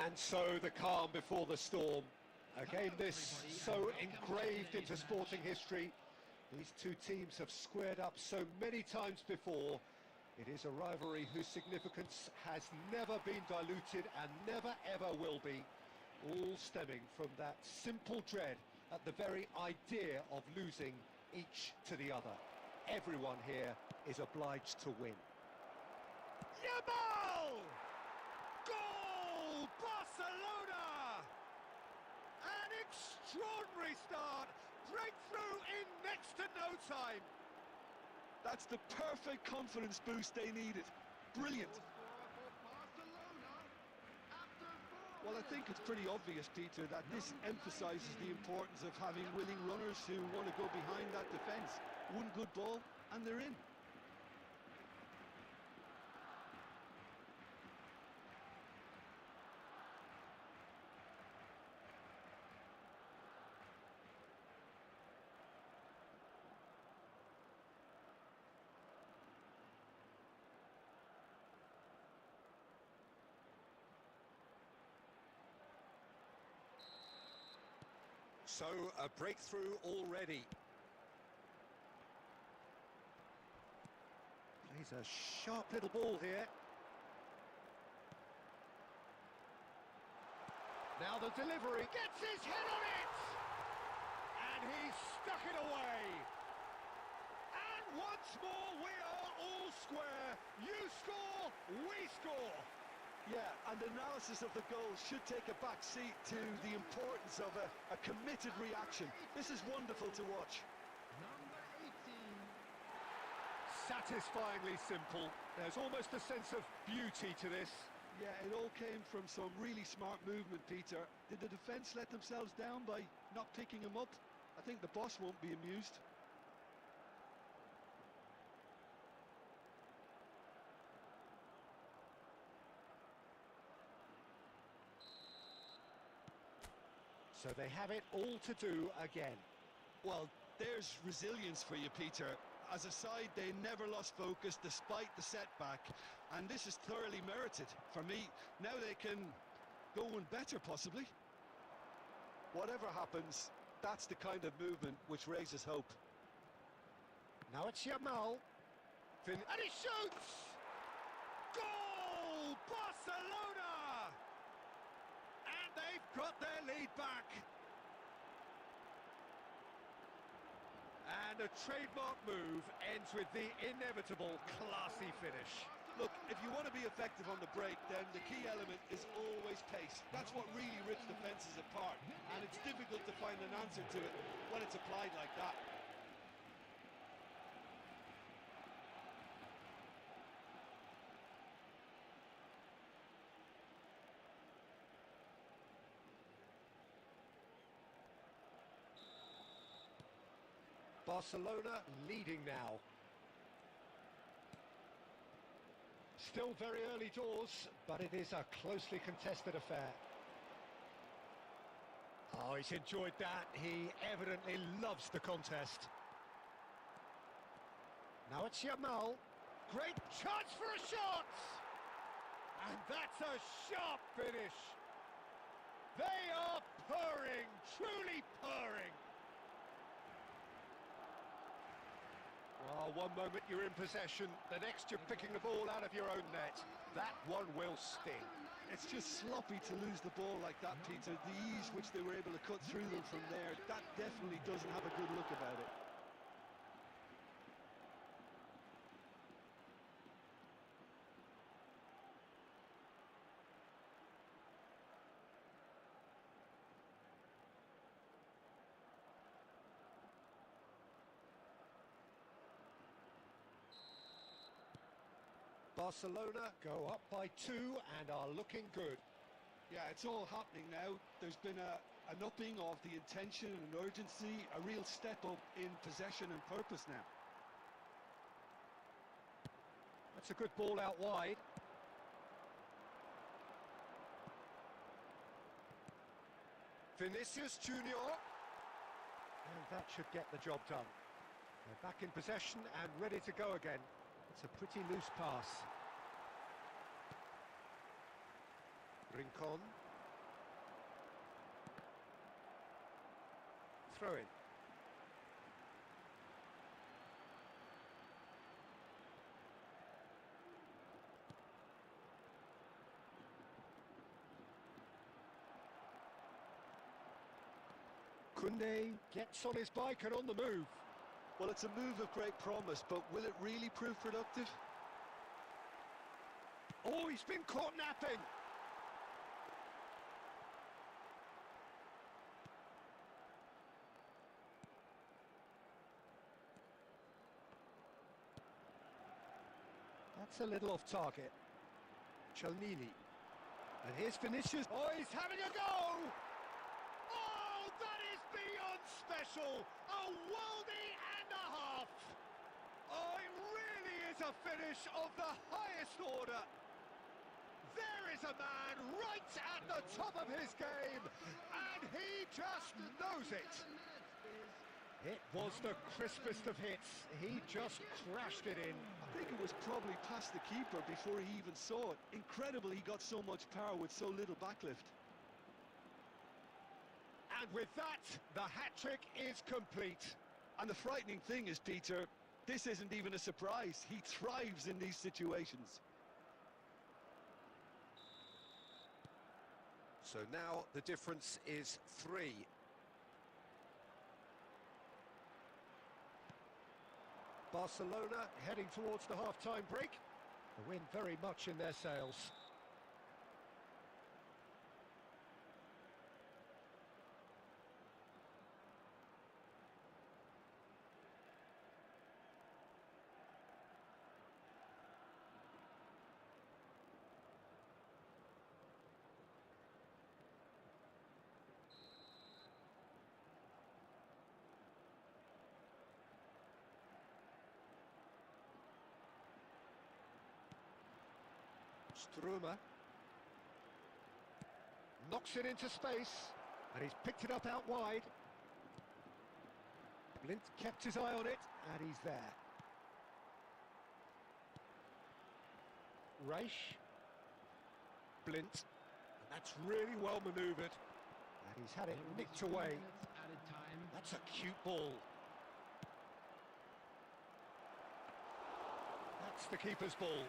And so the calm before the storm. A game this so engraved into sporting history. These two teams have squared up so many times before. It is a rivalry whose significance has never been diluted and never ever will be. All stemming from that simple dread at the very idea of losing each to the other. Everyone here is obliged to win. Yamal! Goal! Barcelona! An extraordinary start! Breakthrough in next to no time! That's the perfect confidence boost they needed. Brilliant. Well, I think it's pretty obvious, Peter, that this emphasises the importance of having willing runners who want to go behind that defence. One good ball, and they're in. So, a breakthrough already. Plays a sharp little ball here. Now the delivery, gets his head on it! And he's stuck it away! And once more we are all square. You score, we score! Yeah, and analysis of the goal should take a back seat to the importance of a committed reaction. This is wonderful to watch. Number 18. Satisfyingly simple. There's almost a sense of beauty to this. Yeah, it all came from some really smart movement, Peter. Did the defence let themselves down by not picking him up? I think the boss won't be amused. So they have it all to do again. Well, there's resilience for you, Peter. As a side, they never lost focus despite the setback, and this is thoroughly merited. For me, now they can go one better, possibly. Whatever happens, that's the kind of movement which raises hope. Now it's Yamal. And he shoots! Goal! Barcelona! And they've got their lead back. And a trademark move ends with the inevitable classy finish. Look, if you want to be effective on the break, then the key element is always pace. That's what really rips defences apart, and it's difficult to find an answer to it when it's applied like that. Barcelona leading now. Still very early doors, but it is a closely contested affair. Oh, he's enjoyed that. He evidently loves the contest. Now it's Yamal. Great chance for a shot! And that's a sharp finish. They are purring, truly purring. Oh, one moment you're in possession, the next you're picking the ball out of your own net. That one will sting. It's just sloppy to lose the ball like that, Peter. The ease which they were able to cut through them from there, that definitely doesn't have a good look about it. Barcelona go up by 2 and are looking good. Yeah, it's all happening now. There's been an upping of the intention and urgency, a real step up in possession and purpose now. That's a good ball out wide. Vinicius Junior. And that should get the job done. They're back in possession and ready to go again. It's a pretty loose pass. Rincon. Throw in. Koundé gets on his bike and on the move. Well, it's a move of great promise, but will it really prove productive? Oh, he's been caught napping. That's a little off target. Chelnini. And here's Vinicius. Oh, he's having a go! Oh, that is beyond special! A worldie and a half! Oh, it really is a finish of the highest order! There is a man right at the top of his game, and he just knows it! It was the crispest of hits. He just crashed it in. I think it was probably past the keeper before he even saw it. Incredible he got so much power with so little backlift. And with that, the hat-trick is complete. And the frightening thing is, Peter, this isn't even a surprise. He thrives in these situations. So now the difference is 3. Barcelona heading towards the half-time break. The wind very much in their sails. Struma knocks it into space, and he's picked it up out wide. Blind kept his eye on it, and he's there. Reich. Blint. And that's really well manoeuvred. And he's had it nicked away. That's a cute ball. That's the keeper's ball.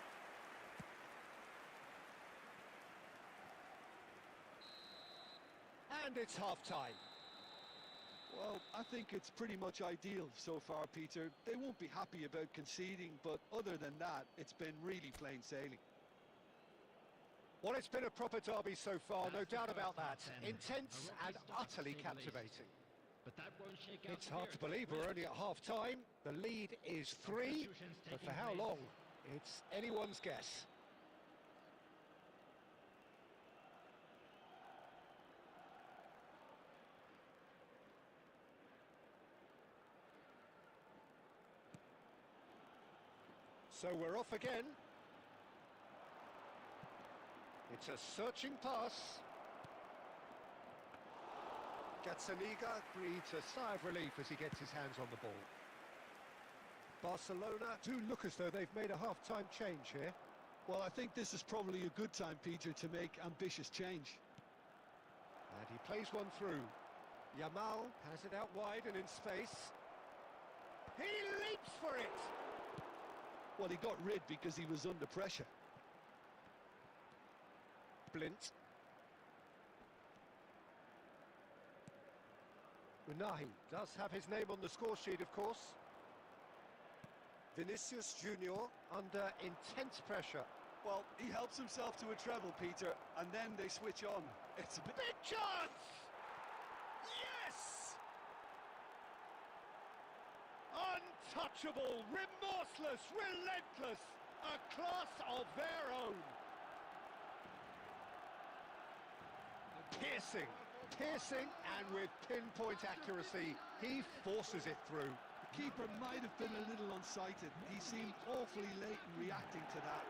And it's half-time. Well, I think it's pretty much ideal so far, Peter. They won't be happy about conceding, but other than that, it's been really plain sailing. Well, it's been a proper derby so far, no doubt about that. Intense and utterly captivating. But that won't shake out. It's hard to believe we're only at half-time. The lead is 3, but for how long? It's anyone's guess. So we're off again. It's a searching pass. Gazzaniga breathes a sigh of relief as he gets his hands on the ball. Barcelona do look as though they've made a half-time change here. Well, I think this is probably a good time, Peter, to make ambitious change. And he plays one through. Yamal has it out wide and in space. He leaps for it! Well, he got rid because he was under pressure. Blint. Unahi does have his name on the score sheet, of course. Vinicius Junior under intense pressure. Well, he helps himself to a treble, Peter, and then they switch on. It's a big chance! Yes! Untouchable, remorseless, relentless, a class of their own. Piercing, and with pinpoint accuracy, he forces it through. The keeper might have been a little unsighted. He seemed awfully late in reacting to that.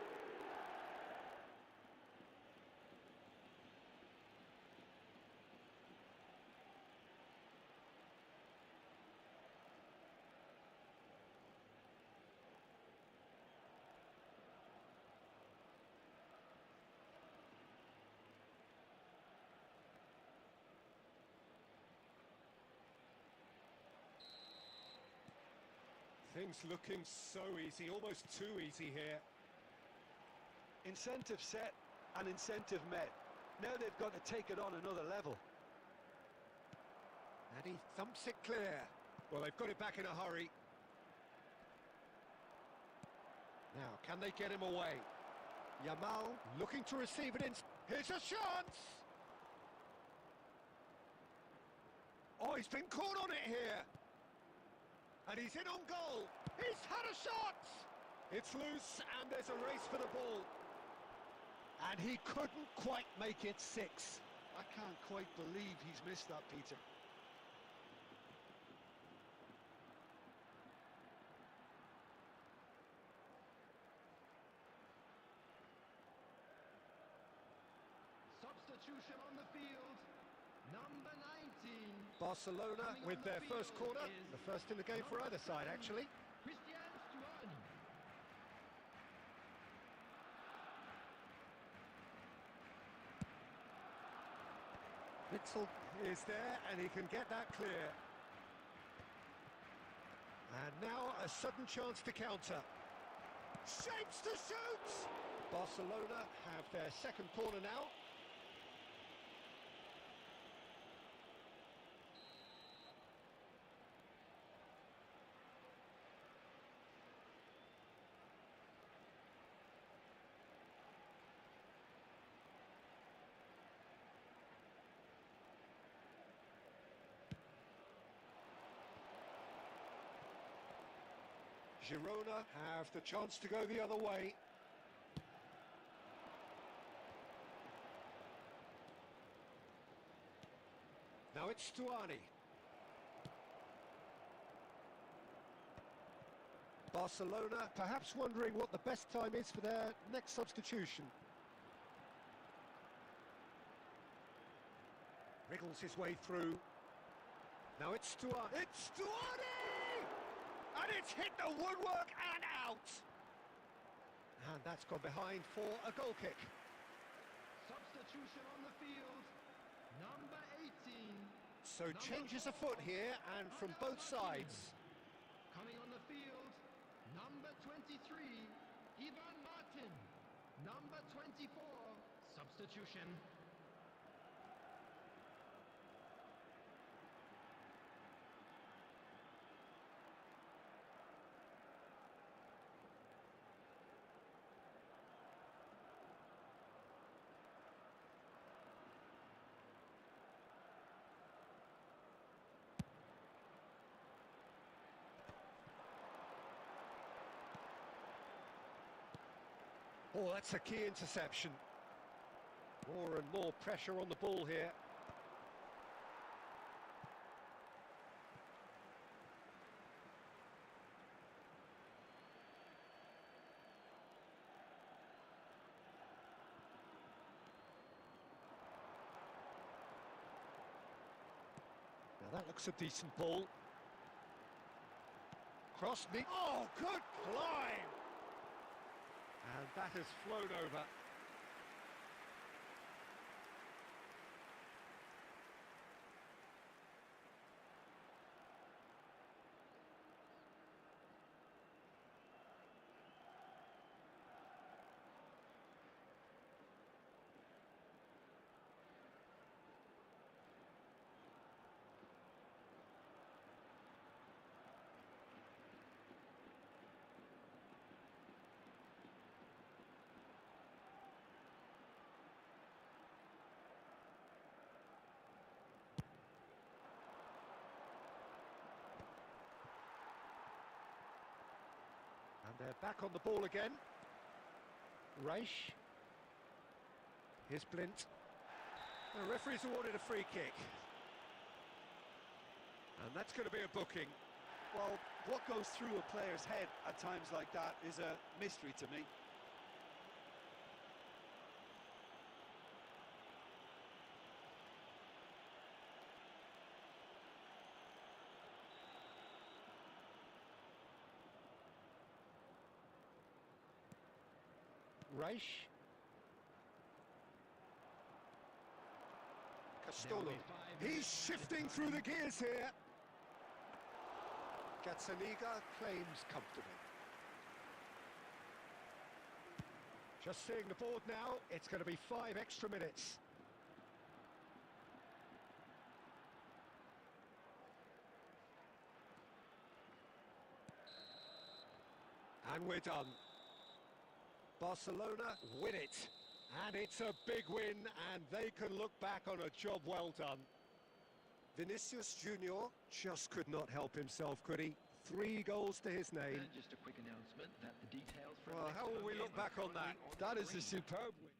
Things looking so easy, almost too easy here. Incentive set and incentive met. Now they've got to take it on another level. And he thumps it clear. Well, they've got it back in a hurry. Now, can they get him away? Yamal looking to receive it in. Here's a chance! Oh, he's been caught on it here. And he's in on goal. He's had a shot! It's loose and there's a race for the ball. And he couldn't quite make it 6. I can't quite believe he's missed that, Peter. Substitution on the field. Number 19. Barcelona with their first corner, the first in the game for either side, actually. Witzel is there and he can get that clear. And now a sudden chance to counter. Shapes to shoot! Barcelona have their second corner now. Girona have the chance to go the other way. Now it's Stuani. Barcelona perhaps wondering what the best time is for their next substitution. Wriggles his way through. Now it's Stuani. It's Stuani! And it's hit the woodwork and out! And that's gone behind for a goal kick. Substitution on the field. Number 18. So changes afoot here, and from both sides. Coming on the field. Number 23. Ivan Martin. Number 24. Substitution. Oh, that's a key interception. More and more pressure on the ball here. Now that looks a decent ball. Cross the... Oh, good climb! And that has flown over. And they're back on the ball again. Reich. Here's Blint. The referee's awarded a free kick. And that's going to be a booking. Well, what goes through a player's head at times like that is a mystery to me. Reich. Castolo. He's shifting through the gears here. Gazzaniga claims comfortably. Just seeing the board now, it's going to be 5 extra minutes. And we're done. Barcelona win it, and it's a big win, and they can look back on a job well done. Vinicius Junior just could not help himself, could he? 3 goals to his name. And just a quick announcement that the details for Well, how will we look back on that? That is a superb win.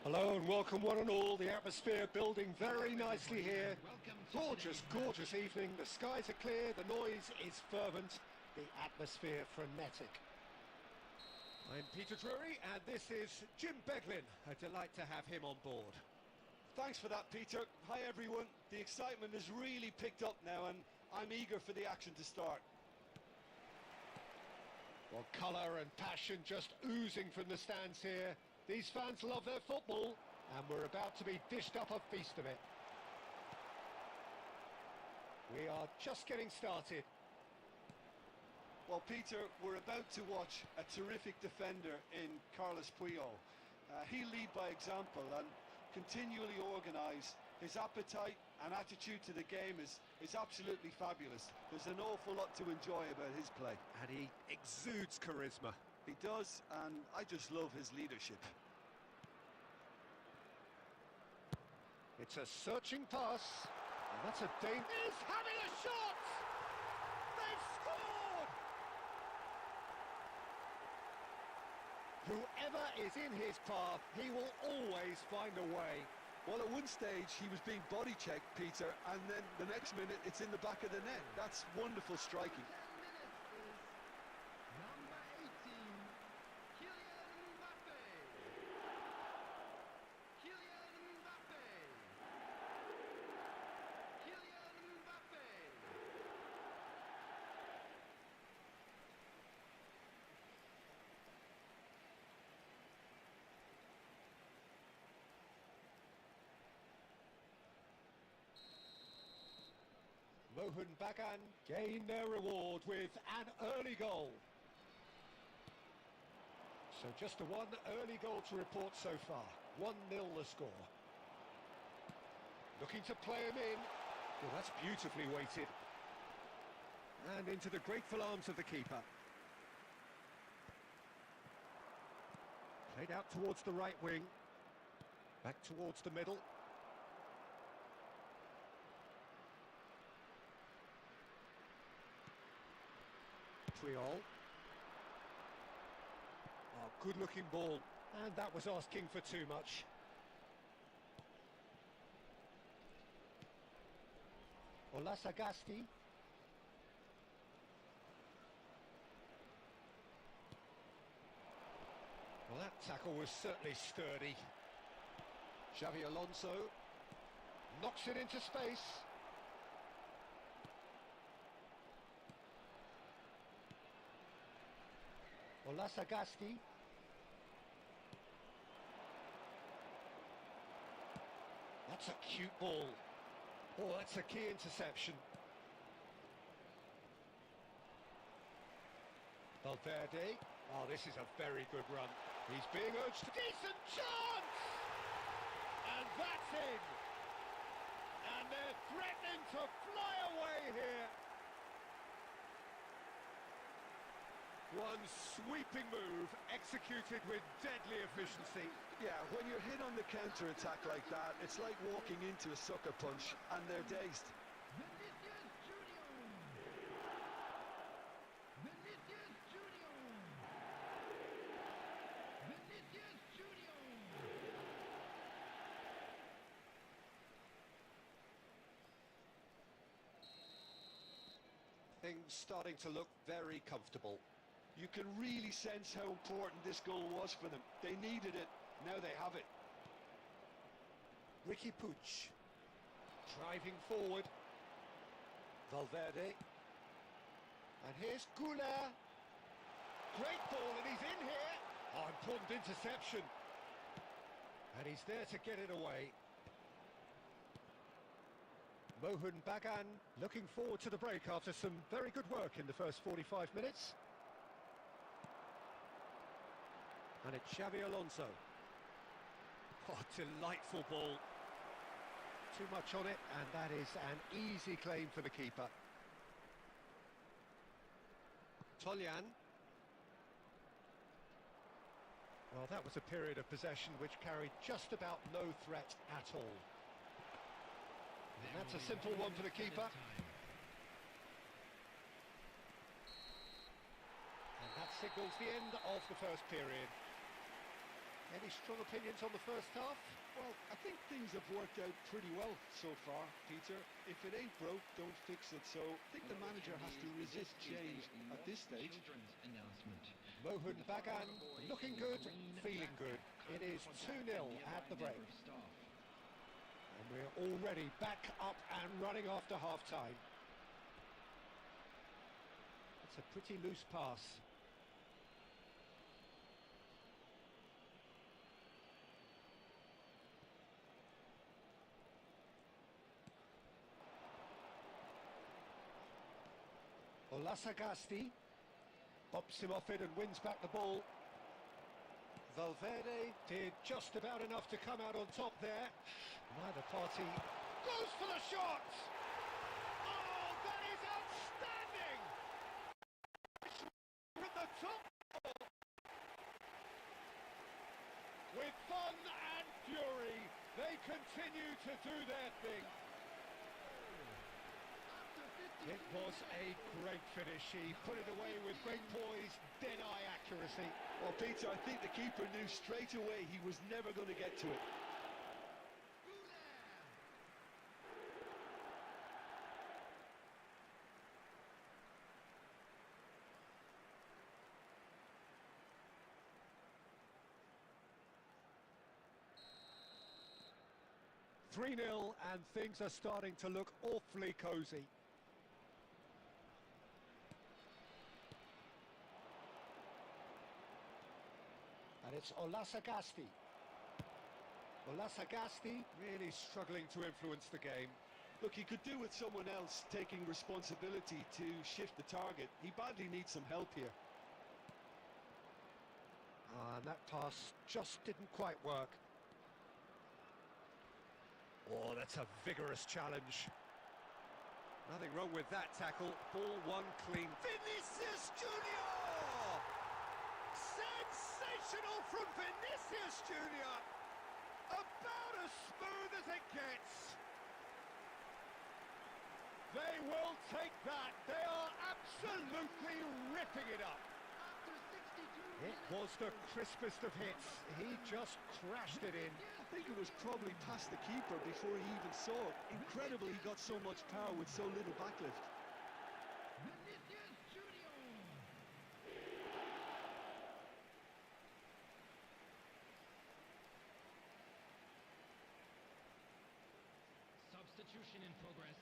Hello and welcome one and all. The atmosphere building very nicely here. Welcome to Gorgeous, gorgeous evening. The skies are clear, the noise is fervent, the atmosphere frenetic. I'm Peter Drury and this is Jim Beglin. A delight to have him on board. Thanks for that, Peter. Hi, everyone. The excitement has really picked up now, and I'm eager for the action to start. Well, colour and passion just oozing from the stands here. These fans love their football, and we're about to be dished up a feast of it. We are just getting started. Well, Peter, we're about to watch a terrific defender in Carlos Puyol. He'll lead by example and continually organise. His appetite and attitude to the game is absolutely fabulous. There's an awful lot to enjoy about his play. And he exudes charisma. He does, and I just love his leadership. It's a searching pass, and that's a danger. He's having a shot! They've scored! Whoever is in his path, he will always find a way. Well, at one stage, he was being body-checked, Peter, and then the next minute, it's in the back of the net. That's wonderful striking. 10 minutes is number 18, Kylian Mbappe. Kylian Mbappe. Kylian Mbappe. Mohun Bagan gain their reward with an early goal. So just the one early goal to report so far. 1-0 the score. Looking to play him in. Well, that's beautifully weighted. And into the grateful arms of the keeper. Played out towards the right wing. Back towards the middle. Puyol. Oh, good-looking ball. And that was asking for too much. Olasagasti. Well, that tackle was certainly sturdy. Xavi Alonso knocks it into space. Olasagasti. That's a cute ball. Oh, that's a key interception. Valverde. Oh, this is a very good run. He's being urged to... Decent chance! And that's in! And they're threatening to fly away here. One sweeping move, executed with deadly efficiency. Yeah, when you're hit on the counter-attack like that, it's like walking into a sucker punch, and they're dazed. Vinicius Junior. Vinicius Junior. Vinicius Junior. Things starting to look very comfortable. You can really sense how important this goal was for them. They needed it, now they have it. Ricky Puig driving forward. Valverde. And here's Goulart. Great ball, and he's in here. Oh, important interception. And he's there to get it away. Mohun Bagan looking forward to the break after some very good work in the first 45 minutes. And it's Xavi Alonso. Oh, delightful ball. Too much on it, and that is an easy claim for the keeper. Tolyan. Well, that was a period of possession which carried just about no threat at all. And that's a simple one for the keeper. And that signals the end of the first period. Any strong opinions on the first half? Well, I think things have worked out pretty well so far, Peter. If it ain't broke, don't fix it. So I think the manager has to resist change at this stage. Mohun Bagan, looking good, feeling good. It is 2-0 at the break. And we're already back up and running after half-time. It's a pretty loose pass. Olasagasti bops him off it and wins back the ball. Valverde did just about enough to come out on top there. Neither party goes for the shot! Oh, that is outstanding! From the top! With fun and fury, they continue to do their thing. It was a great finish. He put it away with great poise, dead-eye accuracy. Well, Peter, I think the keeper knew straight away he was never going to get to it. 3-0 and things are starting to look awfully cosy. And it's Olasagasti. Olasagasti really struggling to influence the game. Look, he could do with someone else taking responsibility to shift the target. He badly needs some help here. And that pass just didn't quite work. Oh, that's a vigorous challenge. Nothing wrong with that tackle. Ball one clean. Vinicius Junior! Sensational from Vinicius Junior! About as smooth as it gets. They will take that. They are absolutely ripping it up. It was the crispest of hits. He just crashed it in. I think it was probably past the keeper before he even saw it. Incredible he got so much power with so little backlift. Substitution in progress.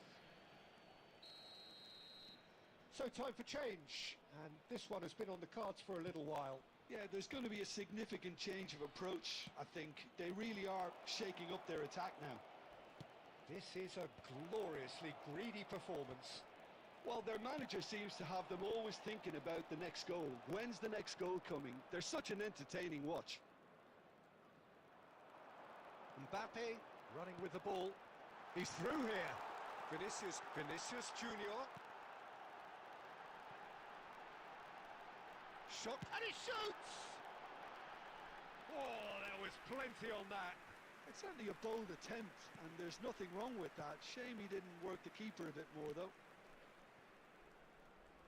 So time for change, and this one has been on the cards for a little while. Yeah, there's going to be a significant change of approach, I think. They really are shaking up their attack now. This is a gloriously greedy performance. Well, their manager seems to have them always thinking about the next goal. When's the next goal coming? They're such an entertaining watch. Mbappe running with the ball. He's through here. Vinicius Junior. Shot, and he shoots! Oh, there was plenty on that. It's certainly a bold attempt, and there's nothing wrong with that. Shame he didn't work the keeper a bit more, though.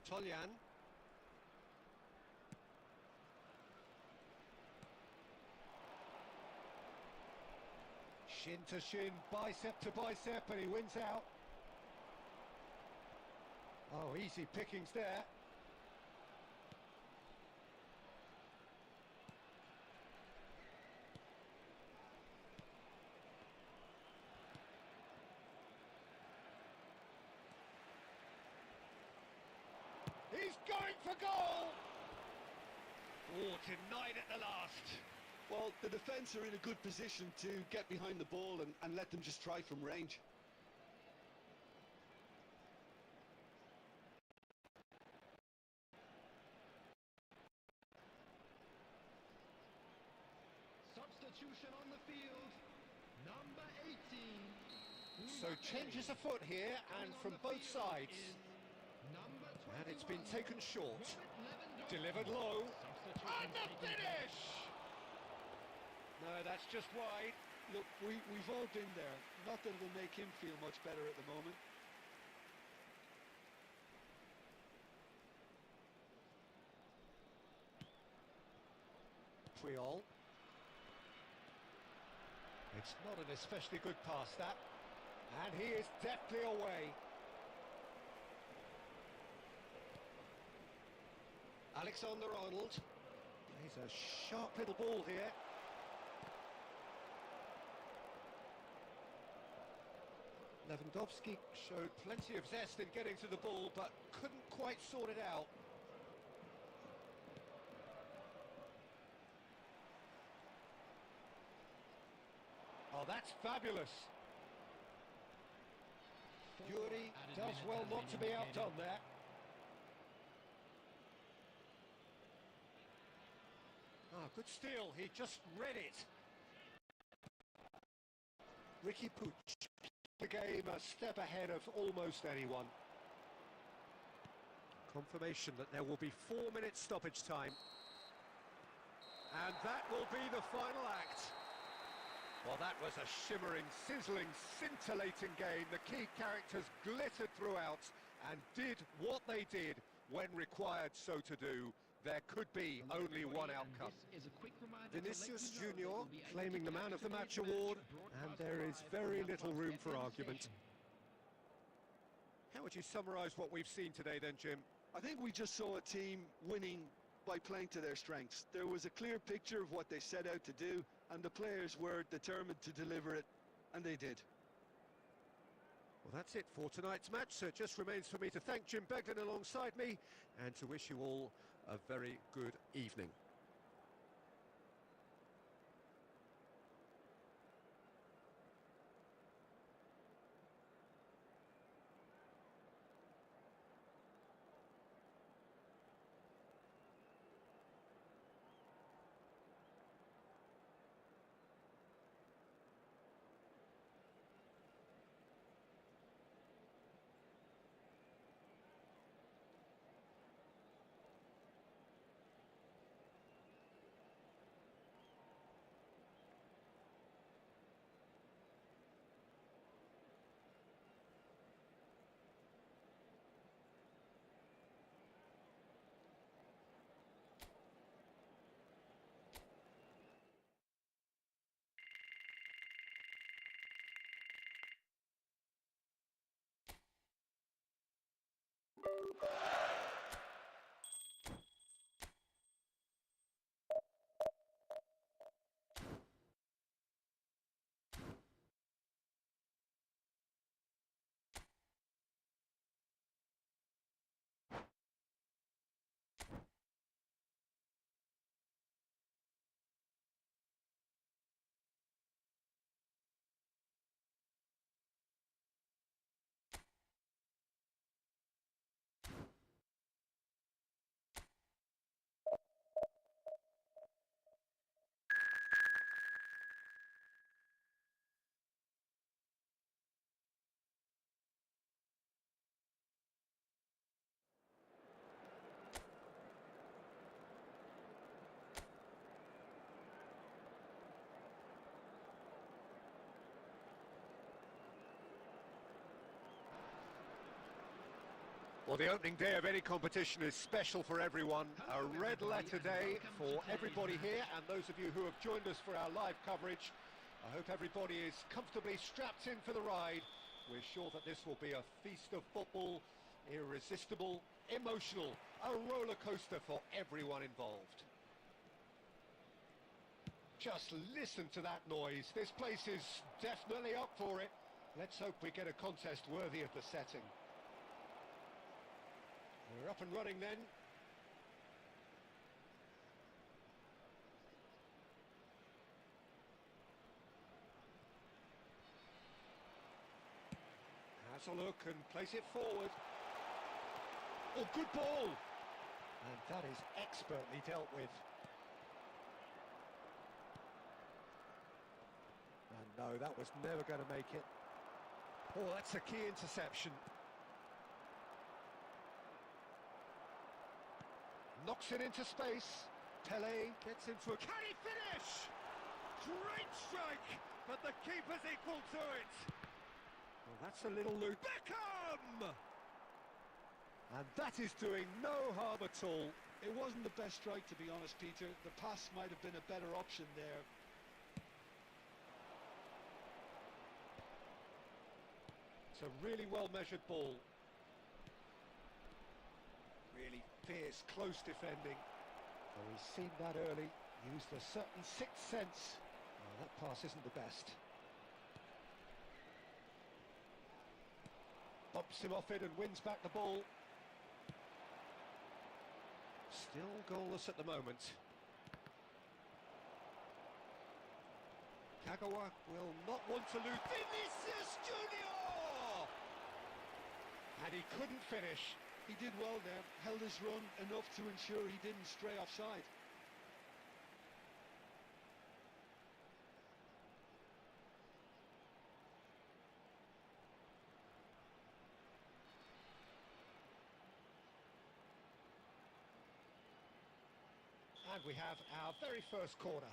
Toljan. Shin to shin, bicep to bicep, and he wins out. Oh, easy pickings there. He's going for goal! Oh, denied at the last. Well, the defence are in a good position to get behind the ball and let them just try from range. Substitution on the field. Number 18. So changes afoot here, and from both sides. And it's been taken short. Delivered low. And the finish! No, that's just wide. Look, we've all been there. Not that it'll make him feel much better at the moment. Puyol. It's not an especially good pass, that. And he is deftly away. Alexander-Arnold. Plays a sharp little ball here. Lewandowski showed plenty of zest in getting to the ball, but couldn't quite sort it out. Oh, that's fabulous. Yuri does well not to be outdone there. Ah, good steal, he just read it. Ricky Puig, the game a step ahead of almost anyone. Confirmation that there will be 4 minutes stoppage time. And that will be the final act. Well, that was a shimmering, sizzling, scintillating game. The key characters glittered throughout and did what they did when required so to do. There could be only one outcome. Vinicius Junior claiming the Man of the Match award, and there is very little room for argument. How would you summarise what we've seen today then, Jim? I think we just saw a team winning by playing to their strengths. There was a clear picture of what they set out to do, and the players were determined to deliver it, and they did. Well, that's it for tonight's match, so it just remains for me to thank Jim Beglin alongside me, and to wish you all a very good evening. Well, the opening day of any competition is special for everyone. A red letter day for everybody here, and those of you who have joined us for our live coverage. I hope everybody is comfortably strapped in for the ride. We're sure that this will be a feast of football, irresistible, emotional, a roller coaster for everyone involved. Just listen to that noise. This place is definitely up for it. Let's hope we get a contest worthy of the setting. We're up and running then. Has a look and place it forward. Oh, good ball! And that is expertly dealt with. And no, that was never going to make it. Oh, that's a key interception. Knocks it into space. Pele gets into a... Can he finish? Great strike, but the keeper's equal to it. Well, that's a little loop. Beckham! And that is doing no harm at all. It wasn't the best strike, to be honest, Peter. The pass might have been a better option there. It's a really well-measured ball. Really fierce, close defending. Oh, he's seen that early, used a certain sixth sense. Oh, that pass isn't the best. Bumps him off it and wins back the ball. Still goalless at the moment. Kagawa will not want to lose. Vinicius Junior! And he couldn't finish. He did well there, held his run enough to ensure he didn't stray offside. And we have our very first corner.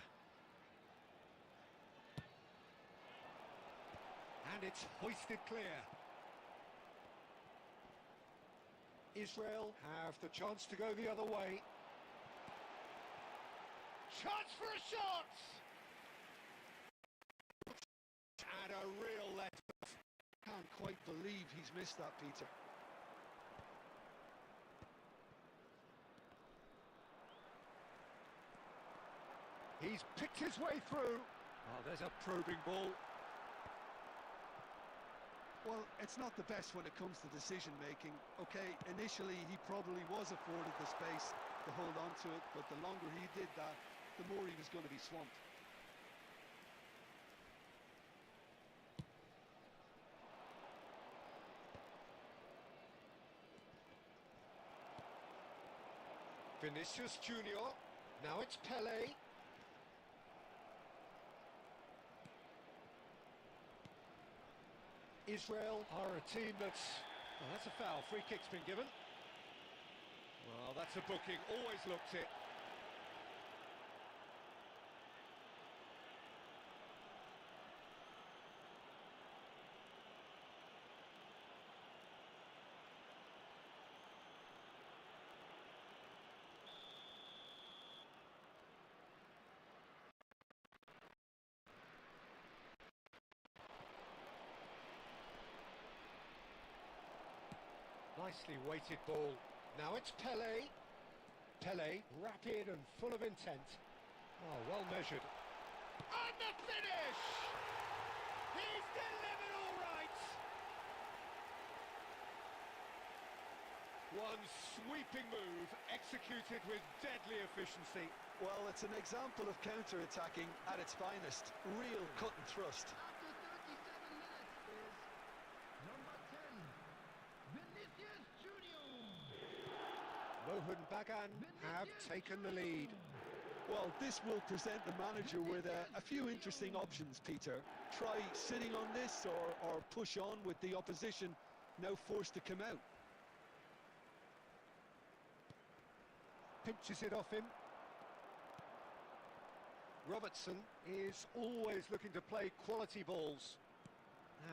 And it's hoisted clear. Israel have the chance to go the other way. Chance for a shot! And a real let-off. Can't quite believe he's missed that, Peter. He's picked his way through. Oh, there's a probing ball. Well, it's not the best when it comes to decision-making. Okay, initially he probably was afforded the space to hold on to it, but the longer he did that, the more he was going to be swamped. Vinicius Junior. Now it's Pele. Israel are a team that's... Well, that's a foul. Free kick's been given. Well, that's a booking. Always looked it. Nicely weighted ball. Now it's Pele. Pele, rapid and full of intent. Oh, well measured. And the finish! He's delivered all right! One sweeping move, executed with deadly efficiency. Well, it's an example of counter-attacking at its finest. Real cut and thrust. After 37 minutes is number 10, Vinicius Junior. Mohun Bagan have taken the lead. Well, this will present the manager with a few interesting options, Peter. Try sitting on this or push on with the opposition now forced to come out. Pinches it off him. Robertson is always looking to play quality balls.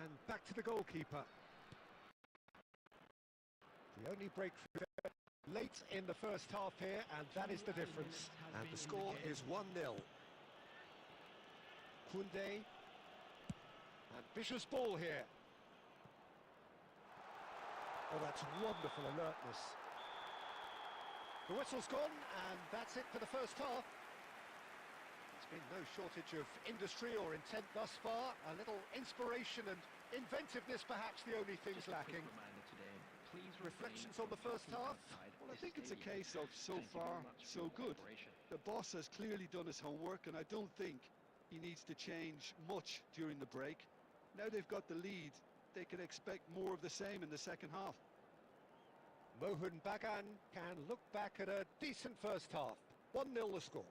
And back to the goalkeeper. The only breakthrough late in the first half here, and that is the difference. And the score is 1-0. Koundé. Ambitious ball here. Oh, that's wonderful alertness. The whistle's gone, and that's it for the first half. There's been no shortage of industry or intent thus far. A little inspiration and inventiveness, perhaps the only things lacking. Reflections on the first half? Well, I think it's a case of so far, so good. The boss has clearly done his homework, and I don't think he needs to change much during the break. Now they've got the lead, they can expect more of the same in the second half. Mohun Bagan can look back at a decent first half. 1-0 the score.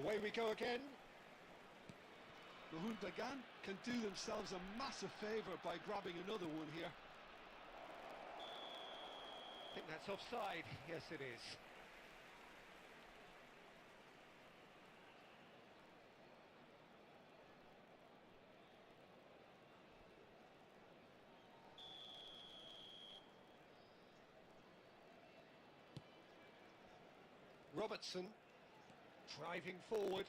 Away we go again. Dagan can do themselves a massive favour by grabbing another one here. I think that's offside. Yes, it is. Robertson driving forward.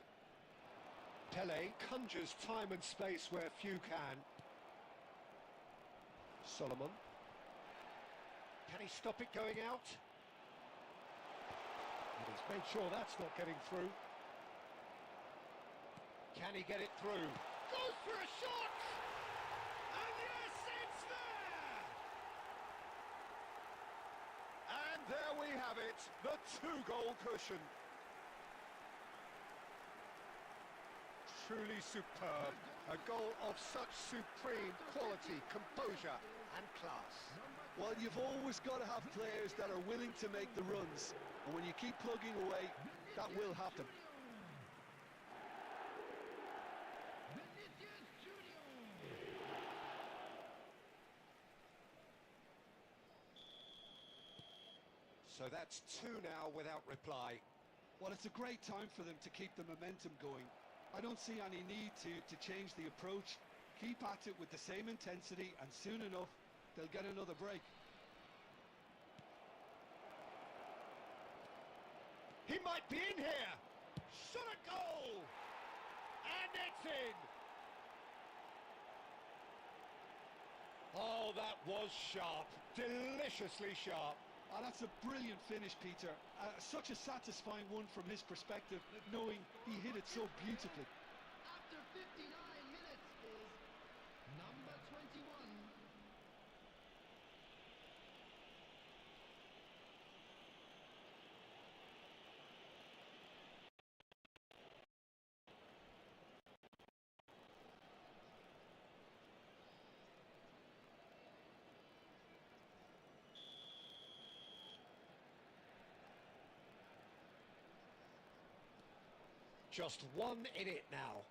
Pele conjures time and space where few can. Solomon. Can he stop it going out? And he's made sure that's not getting through. Can he get it through? Goes for a shot! And yes, it's there! And there we have it, the two-goal cushion. Truly superb. A goal of such supreme quality, composure and class. Well, you've always got to have players that are willing to make the runs. And when you keep plugging away, that will happen. So that's two now without reply. Well, it's a great time for them to keep the momentum going. I don't see any need to change the approach. Keep at it with the same intensity, and soon enough, they'll get another break. He might be in here! Shot a goal! And it's in! Oh, that was sharp. Deliciously sharp. Oh, that's a brilliant finish, Peter. Such a satisfying one from his perspective, knowing he hit it so beautifully. After 59 minutes is number 21. Just one in it now.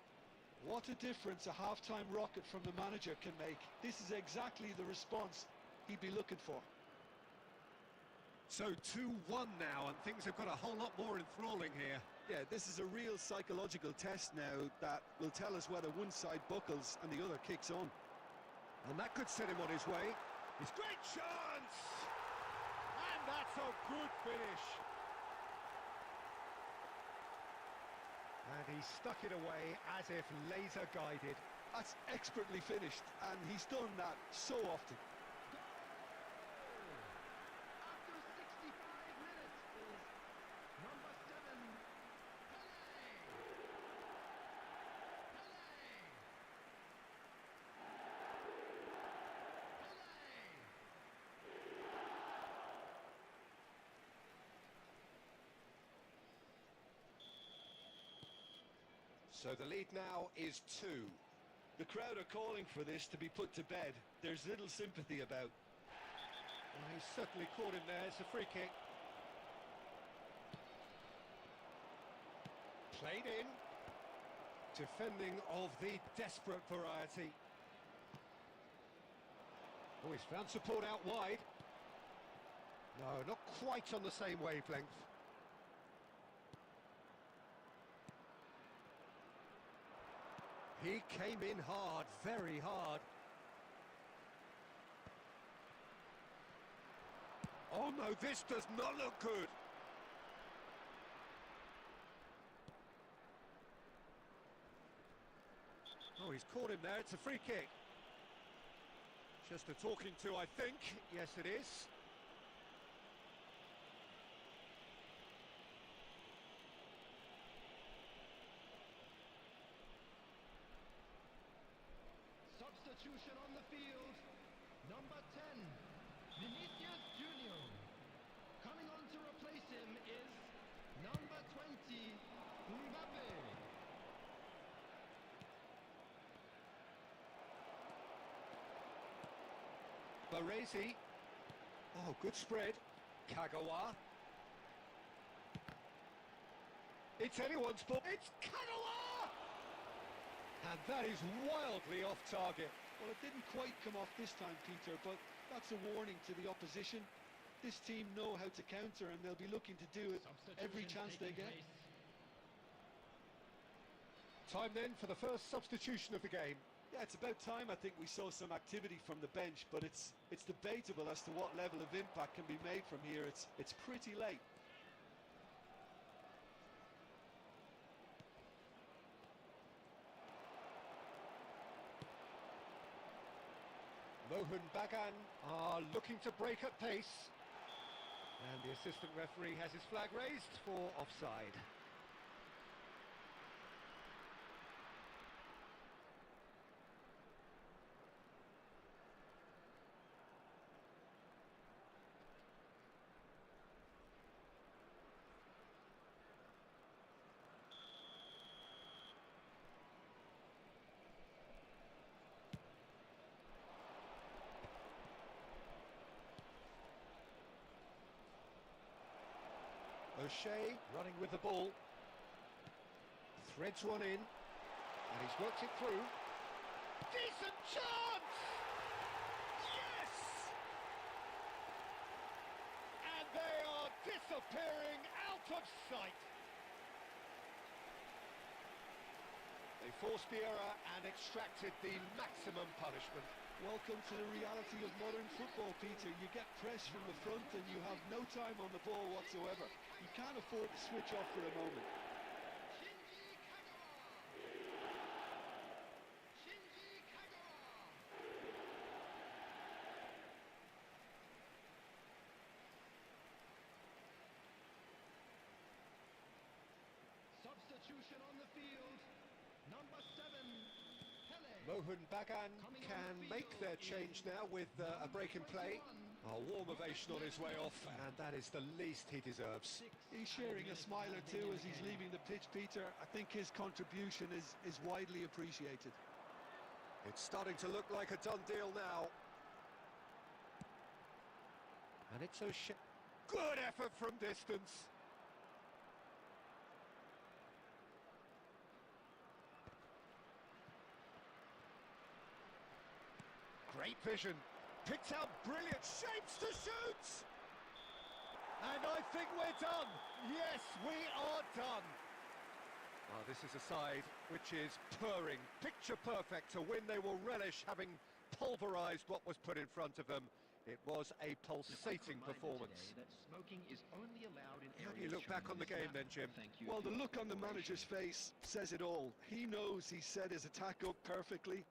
What a difference a half-time rocket from the manager can make. This is exactly the response he'd be looking for. So 2-1 now, and things have got a whole lot more enthralling here. Yeah, this is a real psychological test now that will tell us whether one side buckles and the other kicks on. And that could set him on his way. It's great chance! And that's a good finish. And he stuck it away as if laser guided. That's expertly finished, and he's done that so often. After 65 minutes is number 7, Pele. So the lead now is 2. The crowd are calling for this to be put to bed. There's little sympathy about. Well, he's certainly caught him there. It's a free kick. Played in. Defending of the desperate variety. Oh, he's found support out wide. No, not quite on the same wavelength. He came in hard, very hard. Oh no, this does not look good. Oh, he's caught him there, it's a free kick. Just a talking to, I think. Yes, it is. Substitution on the field. Number 10, Vinicius Junior. Coming on to replace him is number 20, Mbappe. Baresi. Oh, good spread. Kagawa. It's anyone's ball. It's Kagawa! And that is wildly off target. Well, it didn't quite come off this time, Peter, but that's a warning to the opposition. This team know how to counter, and they'll be looking to do it every chance they get. Time then for the first substitution of the game. Yeah, it's about time I think we saw some activity from the bench, but it's debatable as to what level of impact can be made from here. It's pretty late. Mohun Bagan are looking to break at pace. And the assistant referee has his flag raised for offside. O'Shea running with the ball, threads one in, and he's worked it through. Decent chance! Yes! And they are disappearing out of sight. They forced the error and extracted the maximum punishment. Welcome to the reality of modern football, Peter. You get press from the front and you have no time on the ball whatsoever. You can't afford to switch off for a moment. Substitution on the field. Number 7, Pele. Mohun Bagan can make their change now with a break in play. A warm ovation on his way off, and that is the least he deserves. He's sharing a smile or two as he's leaving the pitch, Peter. I think his contribution is widely appreciated. It's starting to look like a done deal now. And it's O'Shea. Good effort from distance. Great vision. Picked out brilliant shapes to shoot. And I think we're done. Yes, we are done. Well, this is a side which is purring, picture perfect, a win they will relish, having pulverised what was put in front of them. It was a pulsating performance. How do you look back on the game then, Jim? Well, the look on the manager's face says it all. He knows he set his attack up perfectly.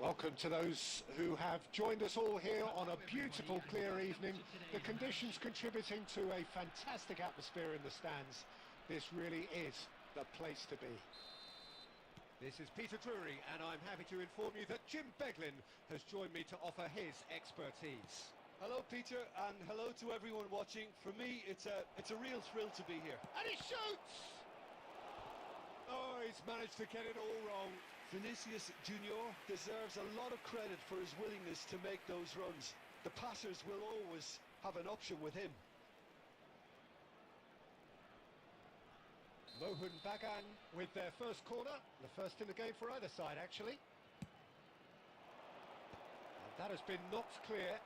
Welcome to those who have joined us all here on a beautiful, clear evening. The conditions contributing to a fantastic atmosphere in the stands. This really is the place to be. This is Peter Drury, and I'm happy to inform you that Jim Beglin has joined me to offer his expertise. Hello, Peter, and hello to everyone watching. For me, it's a real thrill to be here. And he shoots! Oh, he's managed to get it all wrong. Vinicius Junior deserves a lot of credit for his willingness to make those runs. The passers will always have an option with him. Mohun Bagan with their first corner, the first in the game for either side actually. And that has been knocked clear.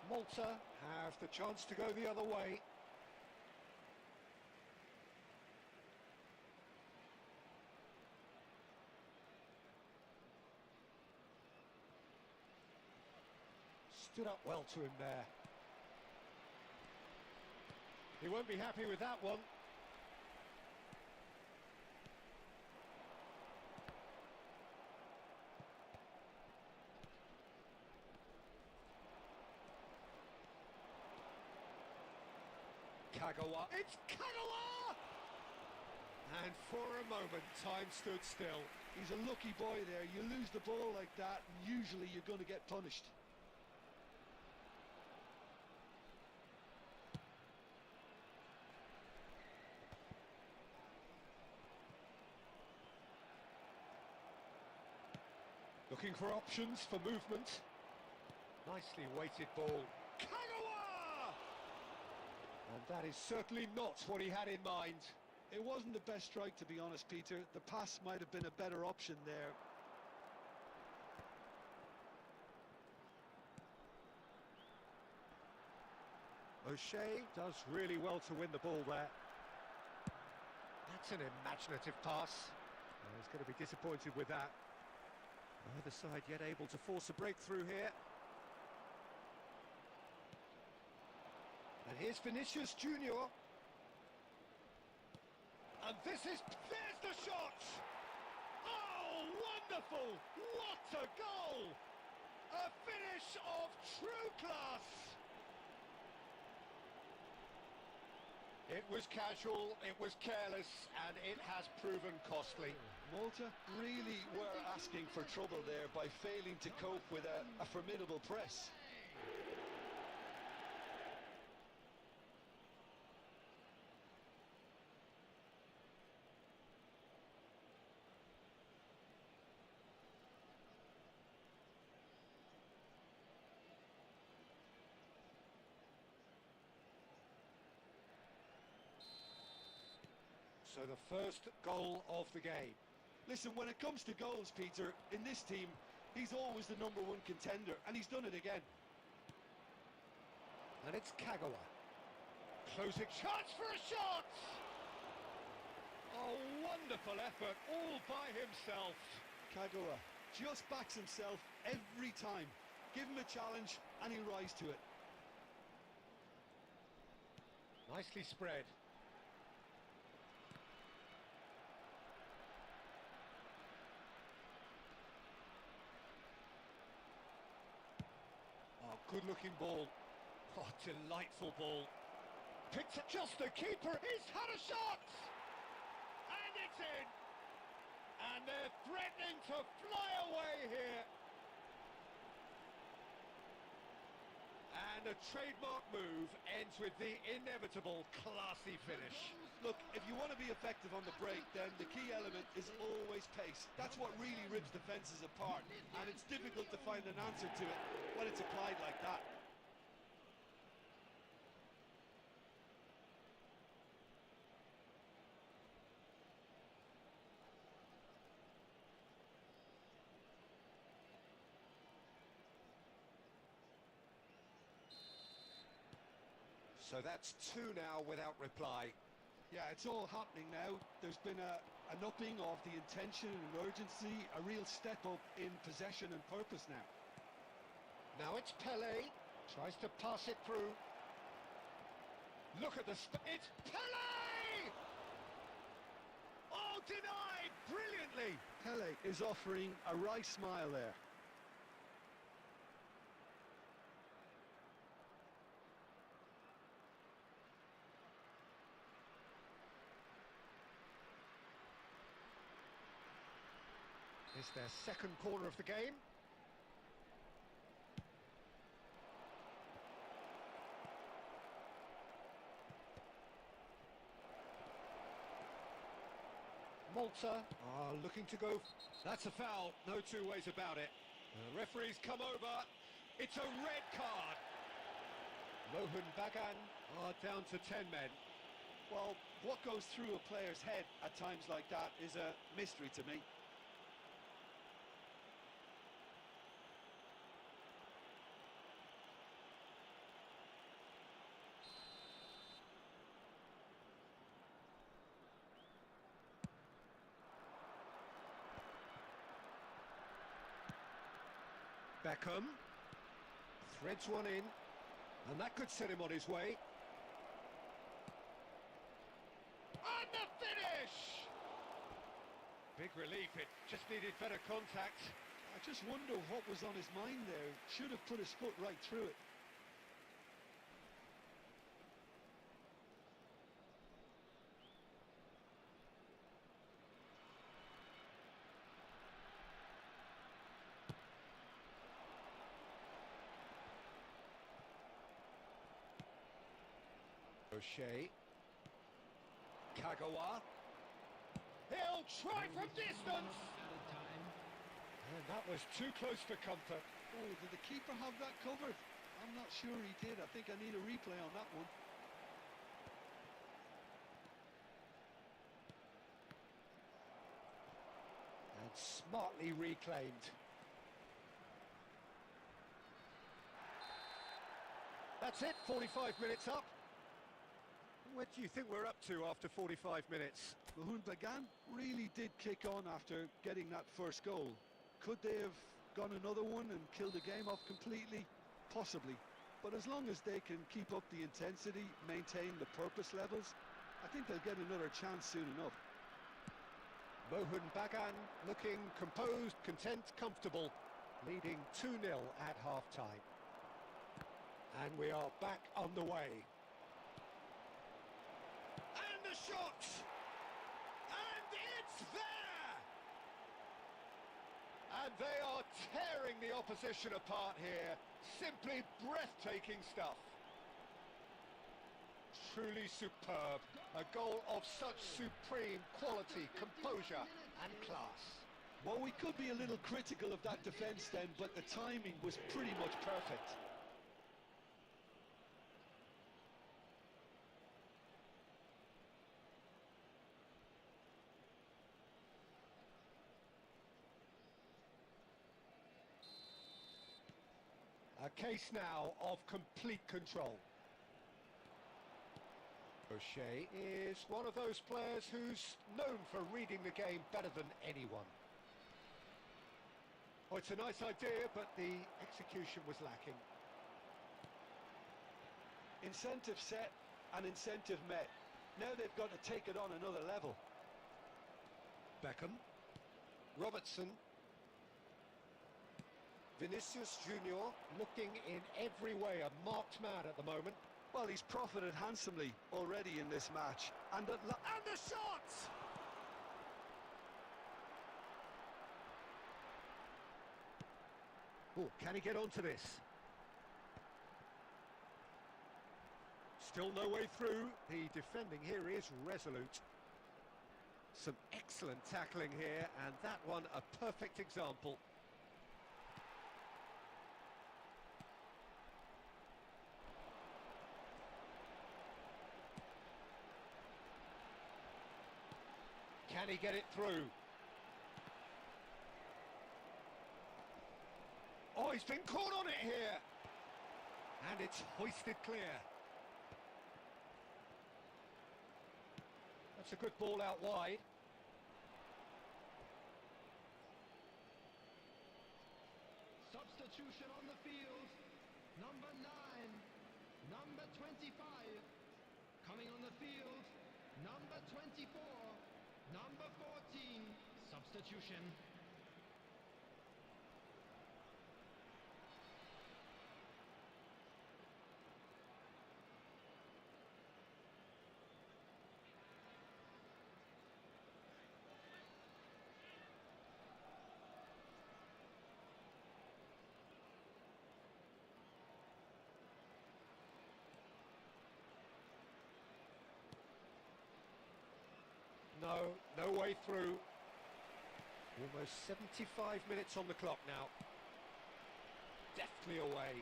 Malta have the chance to go the other way. Stood up well to him there. He won't be happy with that one. Kagawa. It's Kagawa! And for a moment, time stood still. He's a lucky boy there. You lose the ball like that, and usually you're going to get punished. Looking for options for movement. Nicely weighted ball. Kagawa! And that is certainly not what he had in mind. It wasn't the best strike, to be honest, Peter. The pass might have been a better option there. O'Shea does really well to win the ball there. That's an imaginative pass. He's going to be disappointed with that. Either side yet able to force a breakthrough here. And here's Vinicius Junior. And there's the shot! Oh, wonderful! What a goal! A finish of true class! It was casual, it was careless, and it has proven costly. Malta really were asking for trouble there by failing to cope with a formidable press. So the first goal of the game. Listen, when it comes to goals, Peter, in this team, he's always the #1 contender, and he's done it again. And it's Kagawa. Closing chance for a shot! Oh, wonderful effort, all by himself. Kagawa just backs himself every time. Give him a challenge, and he'll rise to it. Nicely spread. Good-looking ball. Oh, delightful ball. Picked it, just the keeper. He's had a shot! And it's in! And they're threatening to fly away here. And a trademark move ends with the inevitable classy finish. Look, if you want to be effective on the break, then the key element is always pace. That's what really rips defences apart, and it's difficult to find an answer to it when it's applied like that. So that's 2 now without reply. Yeah, it's all happening now. There's been an upping of the intention and urgency, a real step up in possession and purpose now. Now it's Pele, tries to pass it through. Look at it's Pele! Oh, denied brilliantly. Pele is offering a wry smile there. It's their second corner of the game. Malta are looking to go. That's a foul, no two ways about it. The referee's come over. It's a red card. Mohan Bagan are down to 10 men. Well, what goes through a player's head at times like that is a mystery to me. Beckham. Threads one in, and that could set him on his way. And the finish! Big relief, it just needed better contact. I just wonder what was on his mind there. Should have put his foot right through it. O'Shea. Kagawa. He'll try from distance! And that was too close for comfort. Oh, did the keeper have that covered? I'm not sure he did. I think I need a replay on that one. And smartly reclaimed. That's it, 45 minutes up. What do you think we're up to after 45 minutes? Mahun Bagan really did kick on after getting that first goal. Could they have gone another one and killed the game off completely? Possibly. But as long as they can keep up the intensity, maintain the purpose levels, I think they'll get another chance soon enough. Mohun Bagan looking composed, content, comfortable, leading 2-0 at half-time. And we are back on the way. And the shot! And it's there! And they are tearing the opposition apart here. Simply breathtaking stuff. Truly superb. A goal of such supreme quality, composure and class. Well, we could be a little critical of that defence then, but the timing was pretty much perfect. A case now of complete control. O'Shea is one of those players who's known for reading the game better than anyone. Oh, it's a nice idea, but the execution was lacking. Incentive set and incentive met. Now they've got to take it on another level. Beckham. Robertson. Vinicius Junior looking in every way a marked man at the moment. Well, he's profited handsomely already in this match. And the shot! Oh, can he get onto this? Still no way through. The defending here is resolute. Some excellent tackling here, and that one a perfect example. Can he get it through? Oh, he's been caught on it here. And it's hoisted clear. That's a good ball out wide. Substitution on the field. Number 9, number 25. Coming on the field, number 24, number 14. Substitution. No way through. Almost 75 minutes on the clock now. Deftly away.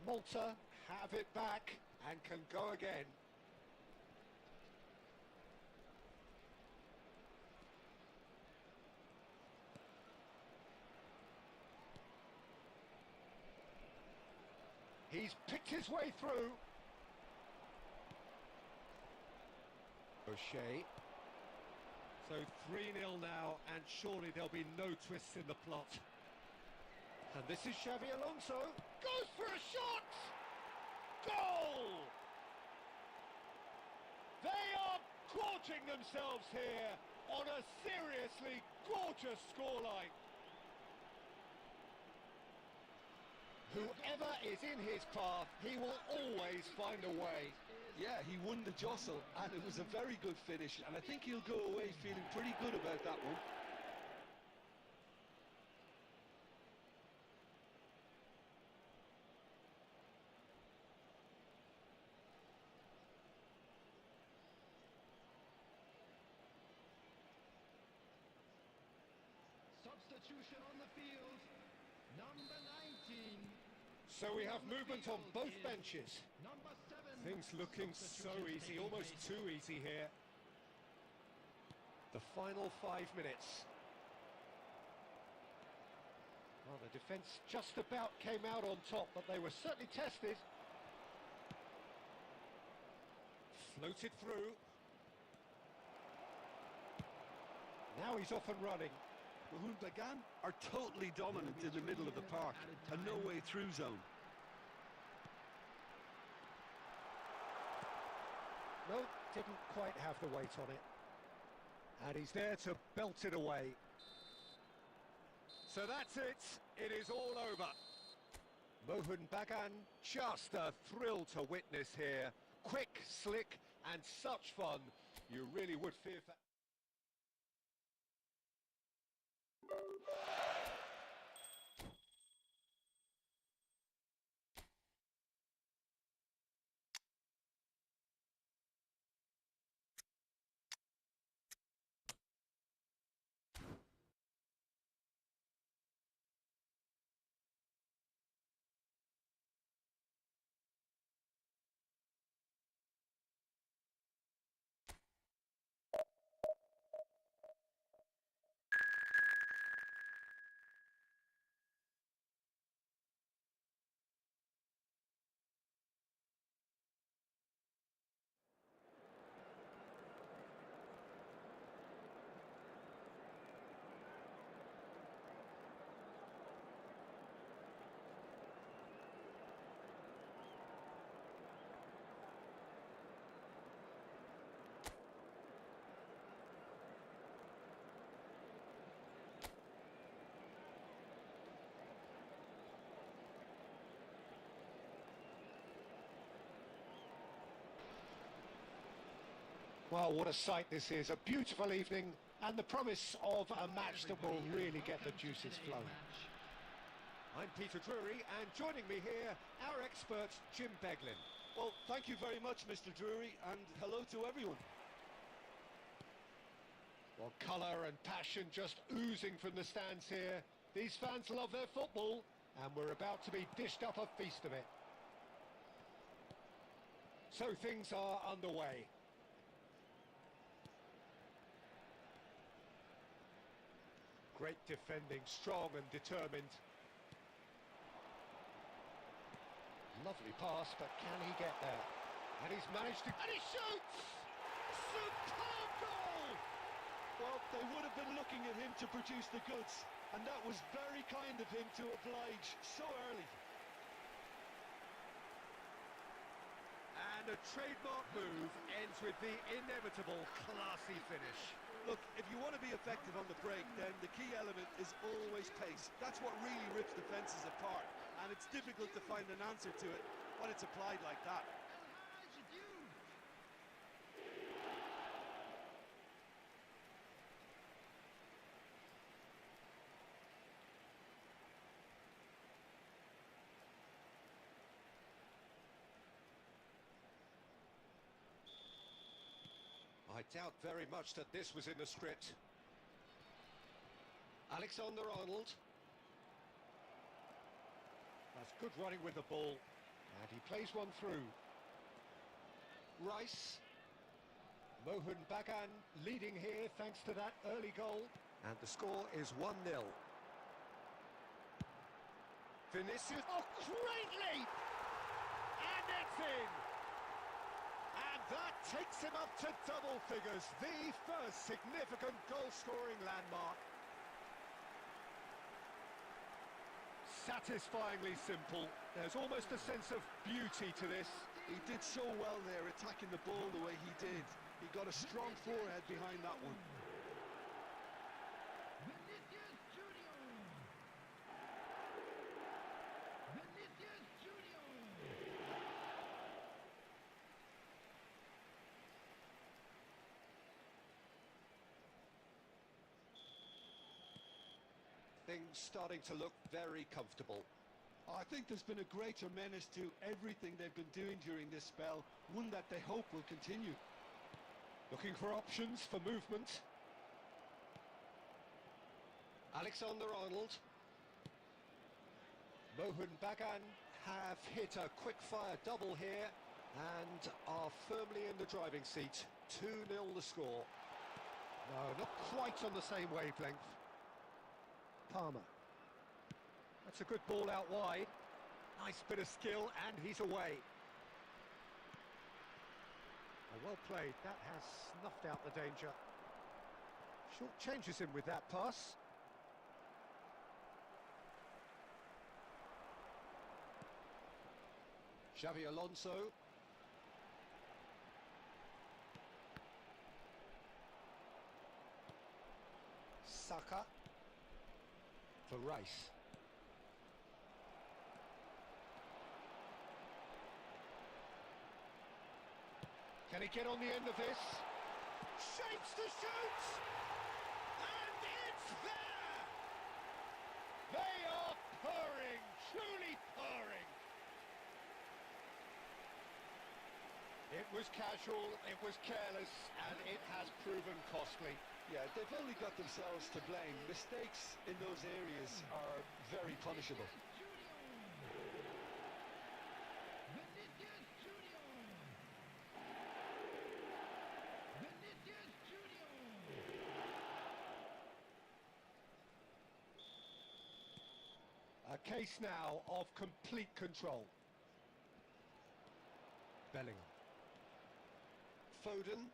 Malta have it back and can go again. He's picked his way through. O'Shea. So 3-0 now, and surely there'll be no twists in the plot. And this is Xavi Alonso. Goes for a shot! Goal! They are gorging themselves here on a seriously gorgeous scoreline. Whoever is in his path, he will always find a way. Yeah, he won the jostle, and it was a very good finish, and I think he'll go away feeling pretty good about that one. Substitution on the field. Number 19. So we have movement on both benches. Number 7. Things looking so easy, almost too easy here. The final 5 minutes. Well, the defence just about came out on top, but they were certainly tested. Floated through. Now he's off and running. Bagan are totally dominant in the middle of the park, a no-way through zone. No, didn't quite have the weight on it. And he's there to belt it away. So that's it. It is all over. Mohun Bagan, just a thrill to witness here. Quick, slick, and such fun. You really would fear for... Well, what a sight this is. A beautiful evening and the promise of a match that will really get the juices flowing. I'm Peter Drury, and joining me here, our expert, Jim Beglin. Well, thank you very much, Mr. Drury, and hello to everyone. Well, colour and passion just oozing from the stands here. These fans love their football, and we're about to be dished up a feast of it. So things are underway. Great defending, strong and determined. Lovely pass, but can he get there? And he's managed to... And he shoots! Superb goal! Well, they would have been looking at him to produce the goods, and that was very kind of him to oblige so early. And a trademark move ends with the inevitable classy finish. Look, if you want to be effective on the break, then the key element is always pace. That's what really rips defences apart, and it's difficult to find an answer to it when it's applied like that. I doubt very much that this was in the script. Alexander-Arnold. That's good running with the ball. And he plays one through. Rice. Mohun Bagan leading here thanks to that early goal. And the score is 1-0. Vinicius. Oh, great leap! And it's in! And that takes him up to double figures, the first significant goal-scoring landmark. satisfyingly simple. There's almost a sense of beauty to this. He did so well there, attacking the ball the way he did. He got a strong forehead behind that one. Vinicius Junior. Vinicius Junior. Things starting to look very comfortable. I think there's been a greater menace to everything they've been doing during this spell, one that they hope will continue. Looking for options for movement. Alexander-Arnold. Mohun Bagan have hit a quick-fire double here and are firmly in the driving seat. 2-0 the score. No, not quite on the same wavelength. Palmer. That's a good ball out wide. Nice bit of skill, and he's away. Oh, well played. That has snuffed out the danger. Short changes him with that pass. Xavi Alonso. Saka. For Rice. Can he get on the end of this? Shapes to shoot! And it's there! They are purring, truly purring. It was casual, it was careless, and it has proven costly. Yeah, they've only got themselves to blame. Mistakes in those areas are very punishable. Vinicius Junior. Vinicius Junior. A case now of complete control. Bellingham. Foden.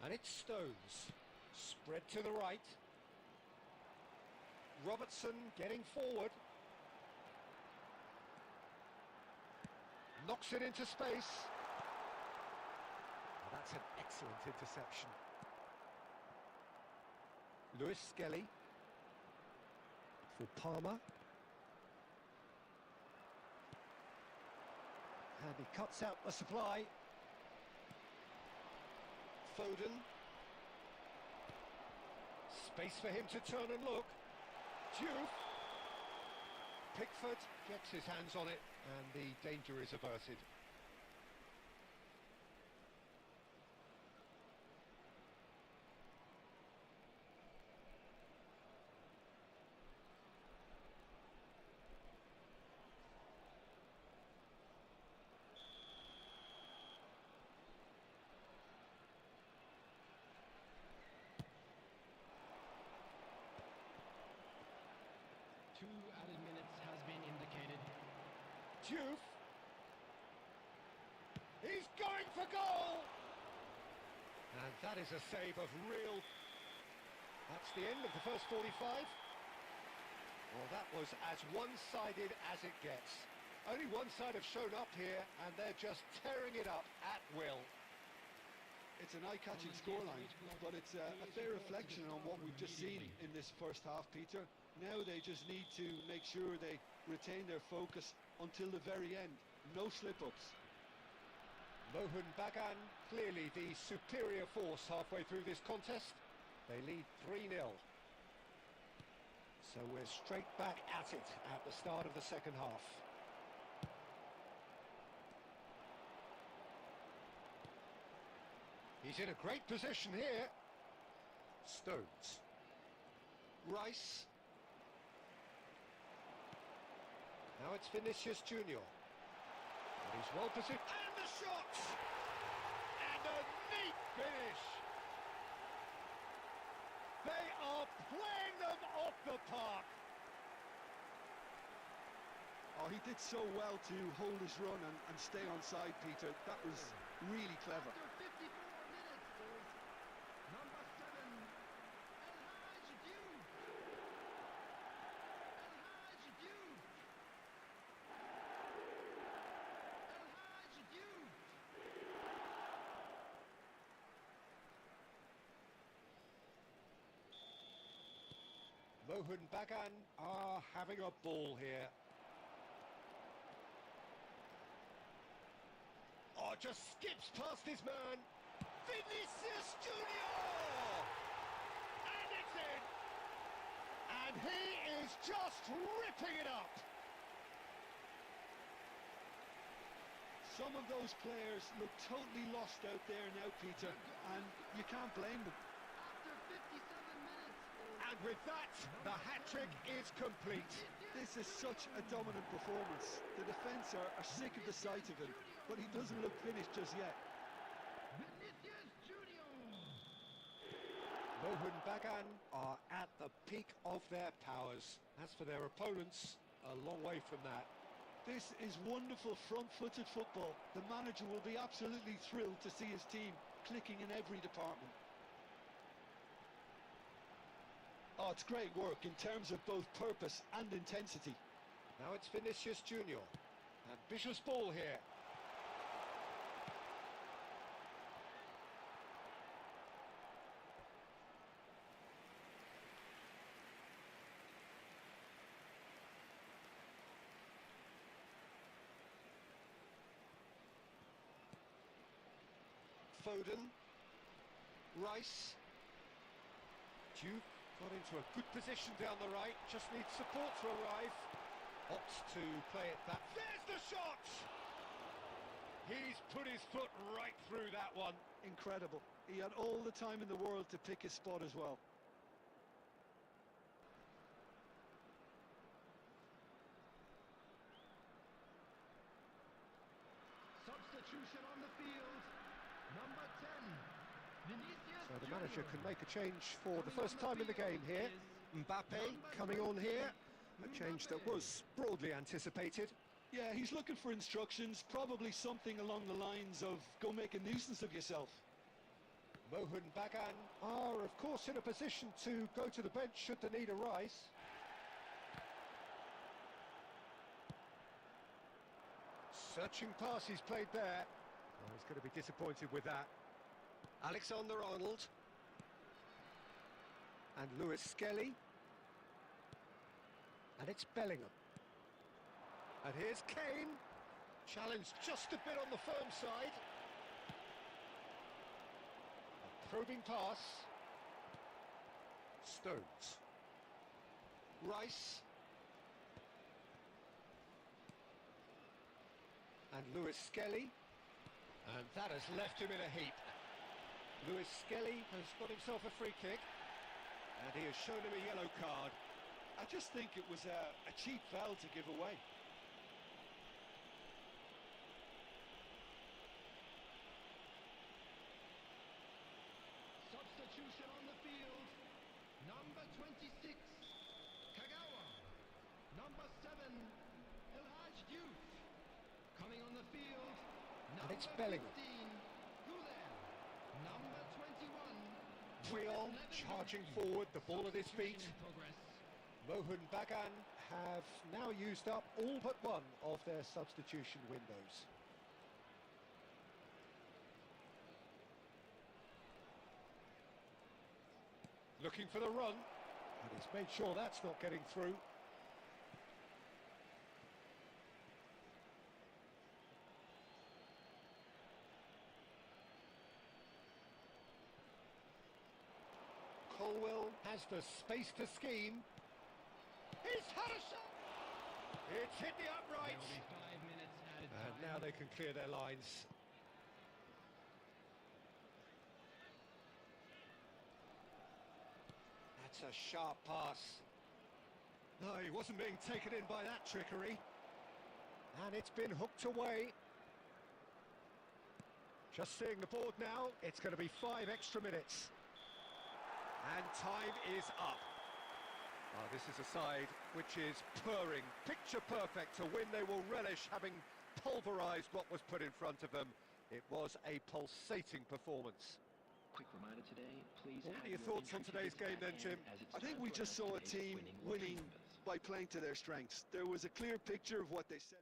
And it's Stones. Spread to the right. Robertson getting forward. Knocks it into space. Oh, that's an excellent interception. Lewis Skelly. For Palmer. And he cuts out the supply. Foden. Space for him to turn and look. Diouf. Pickford gets his hands on it and the danger is averted. Two added minutes has been indicated. Diouf. He's going for goal! And that is a save of real... That's the end of the first 45. Well, that was as one-sided as it gets. Only one side have shown up here, and they're just tearing it up at will. It's an eye-catching scoreline, but it's a fair reflection on what we've just seen in this first half, Peter. Now they just need to make sure they retain their focus until the very end. No slip-ups. Mohun Bagan, clearly the superior force halfway through this contest. They lead 3-0. So we're straight back at it at the start of the second half. He's in a great position here. Stones. Rice. Now it's Vinicius Junior. And he's well positioned. And the shot! And a neat finish! They are playing them off the park! Oh, he did so well to hold his run and stay on side, Peter. That was really clever. After 54 minutes, boys. Number 7, El Hadj Mohun Bagan are having a ball here. Oh, just skips past his man. Vinicius Junior! And it's in! And he is just ripping it up! Some of those players look totally lost out there now, Peter, and you can't blame them. After 57 minutes. And with that, the hat-trick is complete. This is such a dominant performance. The defence are sick of the sight of him, but he doesn't look finished just yet. Vinicius Junior. Mohun Bagan are at the peak of their powers. As for their opponents, a long way from that. This is wonderful front-footed football. The manager will be absolutely thrilled to see his team clicking in every department. Oh, it's great work in terms of both purpose and intensity. Now it's Vinicius Junior. Ambitious ball here. Foden, Rice, Duke got into a good position down the right, just needs support to arrive, opts to play it back, there's the shot! He's put his foot right through that one. Incredible. He had all the time in the world to pick his spot as well. Substitution on the field. Number 10. Vinicius So the manager Junior. can make a change for the first time in the game here. Mbappe coming on here, a change that was broadly anticipated. Yeah, he's looking for instructions, probably something along the lines of go make a nuisance of yourself. Mohun Bagan are, of course, in a position to go to the bench should the need arise. Searching pass he's played there. Oh, he's going to be disappointed with that. Alexander-Arnold. And Lewis Skelly. And it's Bellingham. And here's Kane. Challenged just a bit on the firm side. A probing pass. Stones. Rice. And Lewis Skelly. And that has left him in a heap. Lewis Skelly has got himself a free kick. And he has shown him a yellow card. I just think it was a cheap foul to give away. Substitution on the field. Number 26. Kagawa. Number 7. Elhaj Diouf. Coming on the field. And it's Number Bellingham. 15. Gulen. Number 21. Triol charging forward, the ball at his feet. Substitution in progress. Mohun Bagan have now used up all but one of their substitution windows. Looking for the run, and he's made sure that's not getting through. Colwell has the space to scheme. He's had a shot! It's hit the upright! There will be 5 minutes added And time. now they can clear their lines. That's a sharp pass. No, he wasn't being taken in by that trickery. And it's been hooked away. Just seeing the board now, it's going to be 5 extra minutes. And time is up. This is a side which is purring, picture perfect to win. They will relish having pulverised what was put in front of them. It was a pulsating performance. Quick reminder today, please. What are your thoughts on today's game then, Jim? I think we just saw a team winning by playing to their strengths. There was a clear picture of what they said.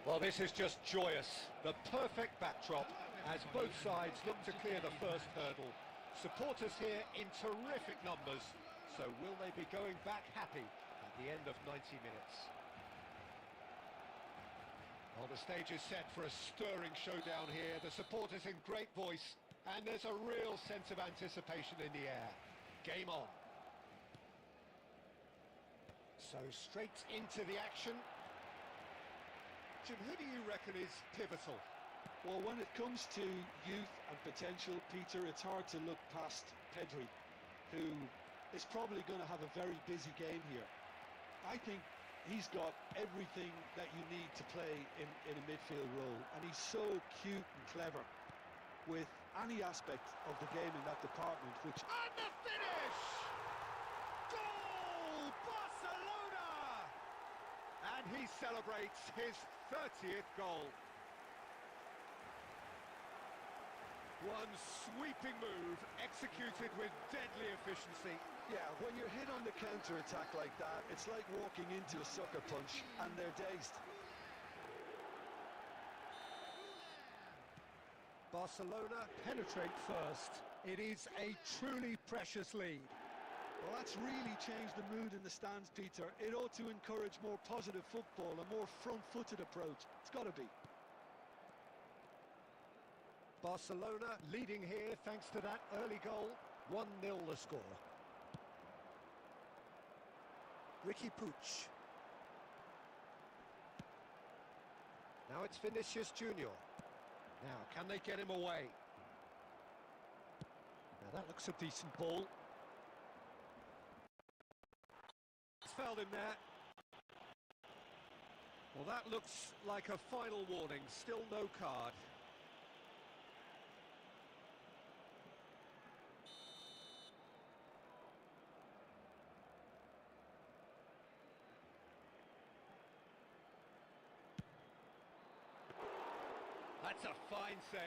Well, this is just joyous. The perfect backdrop as both sides look to clear the first hurdle. Supporters here in terrific numbers. So will they be going back happy at the end of 90 minutes? Well, the stage is set for a stirring showdown here. The supporters in great voice, and there's a real sense of anticipation in the air. Game on. So straight into the action. Jim, who do you reckon is pivotal? Well, when it comes to youth and potential, Peter, it's hard to look past Pedri, who is probably going to have a very busy game here. I think he's got everything that you need to play in a midfield role, and he's so cute and clever with any aspect of the game in that department, which... And the finish! Goal! Barcelona! And he celebrates his 30th goal. One sweeping move, executed with deadly efficiency. Yeah, when you're hit on the counter-attack like that, it's like walking into a sucker punch, and they're dazed. Barcelona penetrate first. It is a truly precious lead. Well, that's really changed the mood in the stands, Peter. It ought to encourage more positive football, a more front-footed approach. It's got to be. Barcelona leading here thanks to that early goal. 1-0 the score. Ricky Puig. Now it's Vinicius Junior. Now, can they get him away? Now that looks a decent ball. Fouled him there. Well, that looks like a final warning. Still no card. That's a fine save.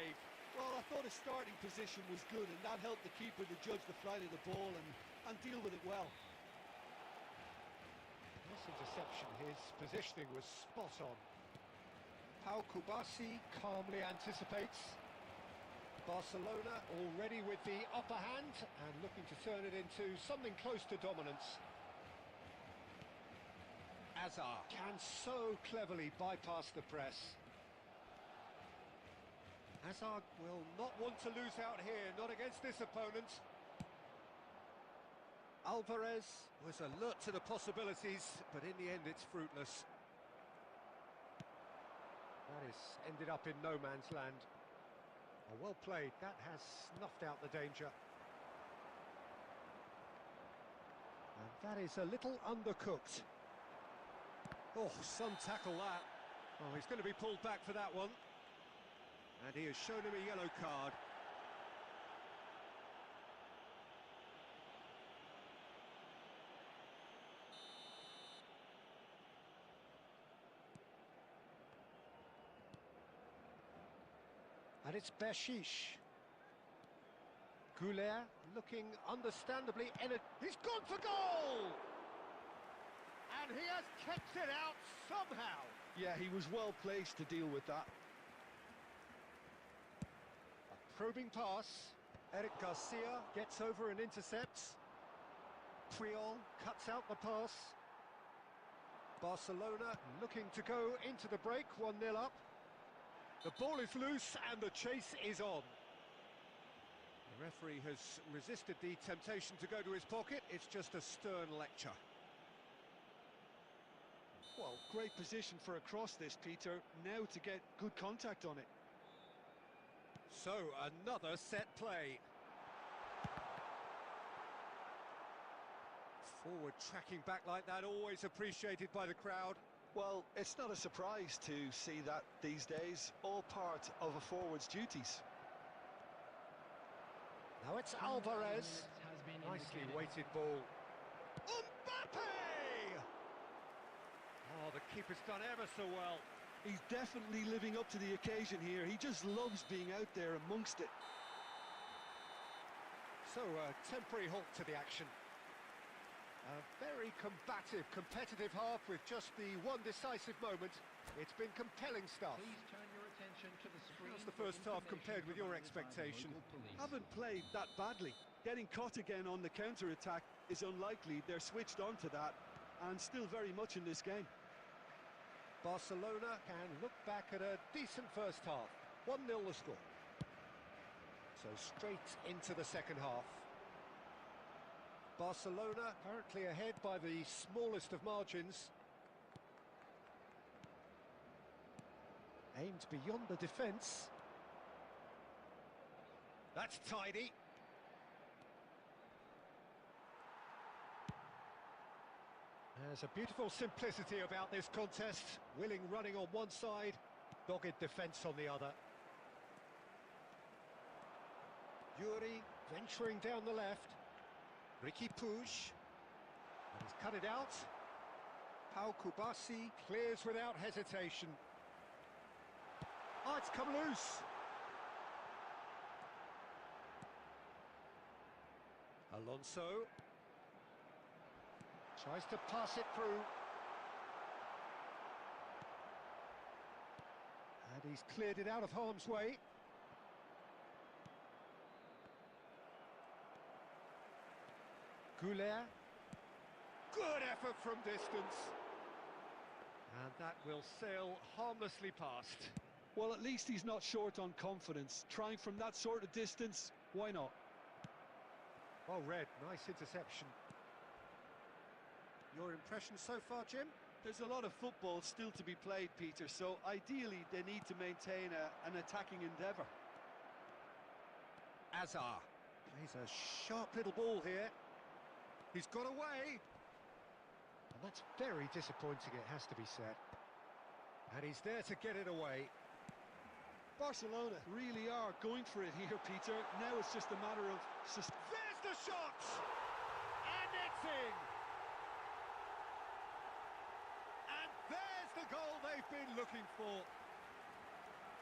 Well, I thought his starting position was good, and that helped the keeper to judge the flight of the ball and deal with it well. This interception, his positioning was spot on. Pau Kubasi calmly anticipates. Barcelona already with the upper hand and looking to turn it into something close to dominance. Azar can so cleverly bypass the press. Hazard will not want to lose out here, not against this opponent. Alvarez was alert to the possibilities, but in the end it's fruitless. That has ended up in no man's land. Oh, well played, that has snuffed out the danger. And that is a little undercooked. Oh, some tackle that. Oh, he's going to be pulled back for that one. And he has shown him a yellow card. And it's Bershish. Goulet looking understandably he's gone for goal! And he has kept it out somehow. Yeah, he was well placed to deal with that. A probing pass. Eric Garcia gets over and intercepts. Puyol cuts out the pass. Barcelona looking to go into the break, 1-0 up. The ball is loose and the chase is on. The referee has resisted the temptation to go to his pocket. It's just a stern lecture. Well, great position for a cross this, Peter. Now to get good contact on it. So, another set play. Forward tracking back like that, always appreciated by the crowd. Well, it's not a surprise to see that these days, all part of a forward's duties. Now it's Alvarez. Nicely weighted ball. Mbappe! Oh, the keeper's done ever so well. He's definitely living up to the occasion here. He just loves being out there amongst it. So, a temporary halt to the action. A very combative, competitive half with just the one decisive moment. It's been compelling stuff. Please turn your attention to the screen. How's the first half compared with your expectation? Haven't played that badly. Getting caught again on the counter-attack is unlikely. They're switched on to that and still very much in this game. Barcelona can look back at a decent first half. 1-0 the score. So straight into the second half. Barcelona currently ahead by the smallest of margins. Aimed beyond the defence. That's tidy. There's a beautiful simplicity about this contest. Willing running on one side, dogged defence on the other. Yuri venturing down the left. Ricky Puig. And he's cut it out. Pau Kubasi clears without hesitation. Oh, it's come loose. Alonso tries to pass it through. And he's cleared it out of harm's way. Goulet. Good effort from distance. And that will sail harmlessly past. Well, at least he's not short on confidence. Trying from that sort of distance, why not? Well read, nice interception. Your impression so far, Jim? There's a lot of football still to be played, Peter, so ideally they need to maintain an attacking endeavour. Azar plays a sharp little ball here. He's got away. And that's very disappointing, it has to be said. And he's there to get it away. Barcelona really are going for it here, Peter. Now it's just a matter of... There's the shot! And it's in! And there's the goal they've been looking for.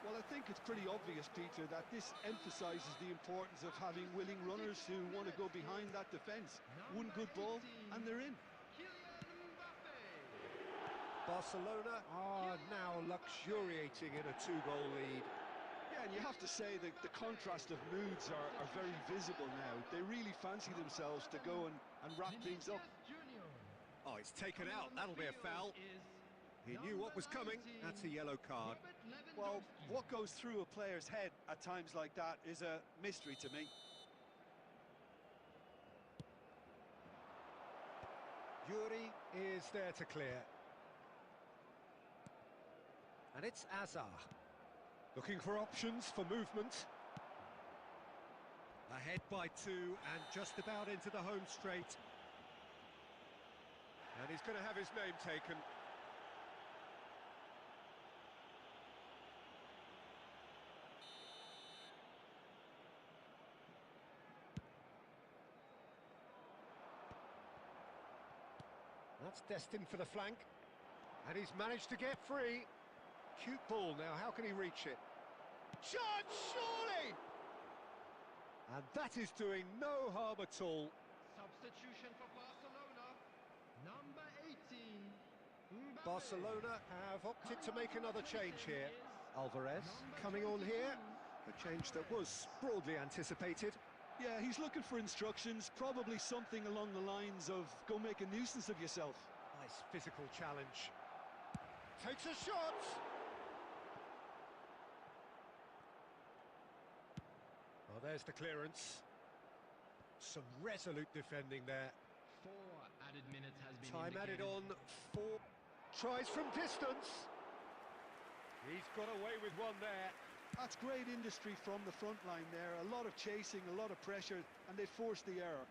Well, I think it's pretty obvious, Peter, that this emphasises the importance of having willing runners who want to go behind that defence. One good ball, and they're in. Barcelona are now luxuriating in a two-goal lead. Yeah, and you have to say that the contrast of moods are very visible now. They really fancy themselves to go and wrap things up. Oh, it's taken out. That'll be a foul. He knew what was coming. That's a yellow card. Well, what goes through a player's head at times like that is a mystery to me. Yuri is there to clear. And it's Azar. Looking for options for movement. Ahead by 2 and just about into the home straight. And he's going to have his name taken. That's destined for the flank. And he's managed to get free. Cute ball now, how can he reach it? Shot, surely! And that is doing no harm at all. Substitution for Barcelona. Number 18. Mbappe. Barcelona have opted to make another change here. Alvarez coming on here. A change that was broadly anticipated. Yeah, he's looking for instructions, probably something along the lines of go make a nuisance of yourself. Nice physical challenge. Takes a shot! Oh, there's the clearance. Some resolute defending there. 4 added minutes has been Time added indicated. on. 4 tries from distance. He's got away with one there. That's great industry from the front line there. A lot of chasing, a lot of pressure, and they forced the error.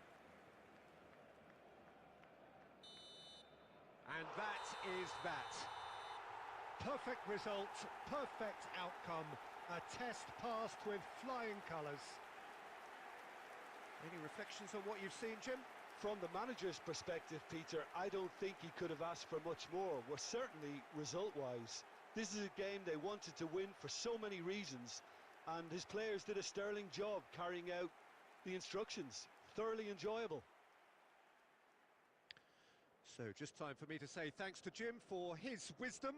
And that is that. Perfect result, perfect outcome. A test passed with flying colours. Any reflections on what you've seen, Jim? From the manager's perspective, Peter, I don't think he could have asked for much more. Well, certainly result-wise. This is a game they wanted to win for so many reasons, and his players did a sterling job carrying out the instructions. Thoroughly enjoyable. So just time for me to say thanks to Jim for his wisdom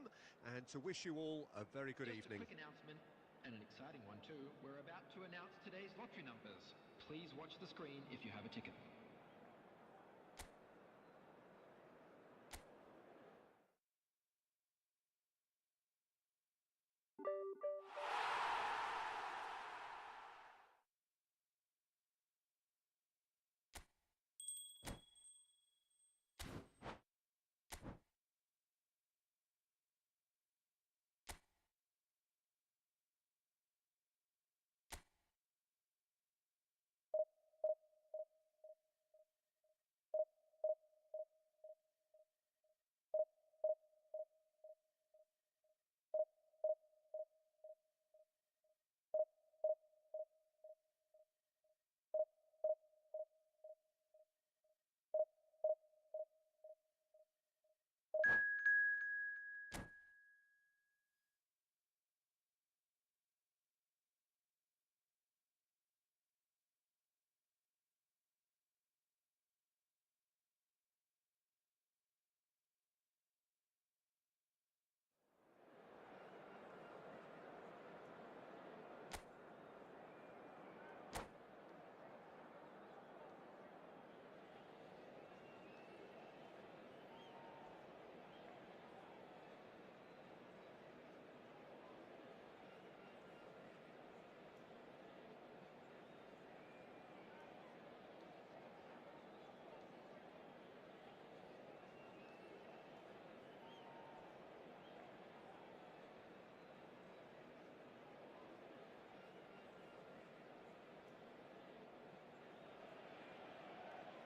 and to wish you all a very good Just evening. a quick announcement, and an exciting one too. We're about to announce today's lottery numbers. Please watch the screen if you have a ticket.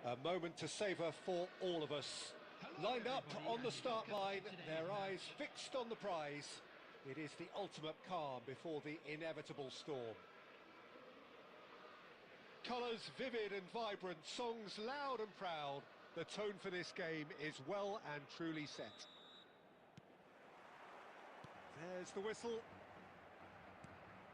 A moment to savour for all of us. Lined up on the start line, their eyes fixed on the prize. It is the ultimate calm before the inevitable storm. Colours vivid and vibrant, songs loud and proud. The tone for this game is well and truly set. There's the whistle.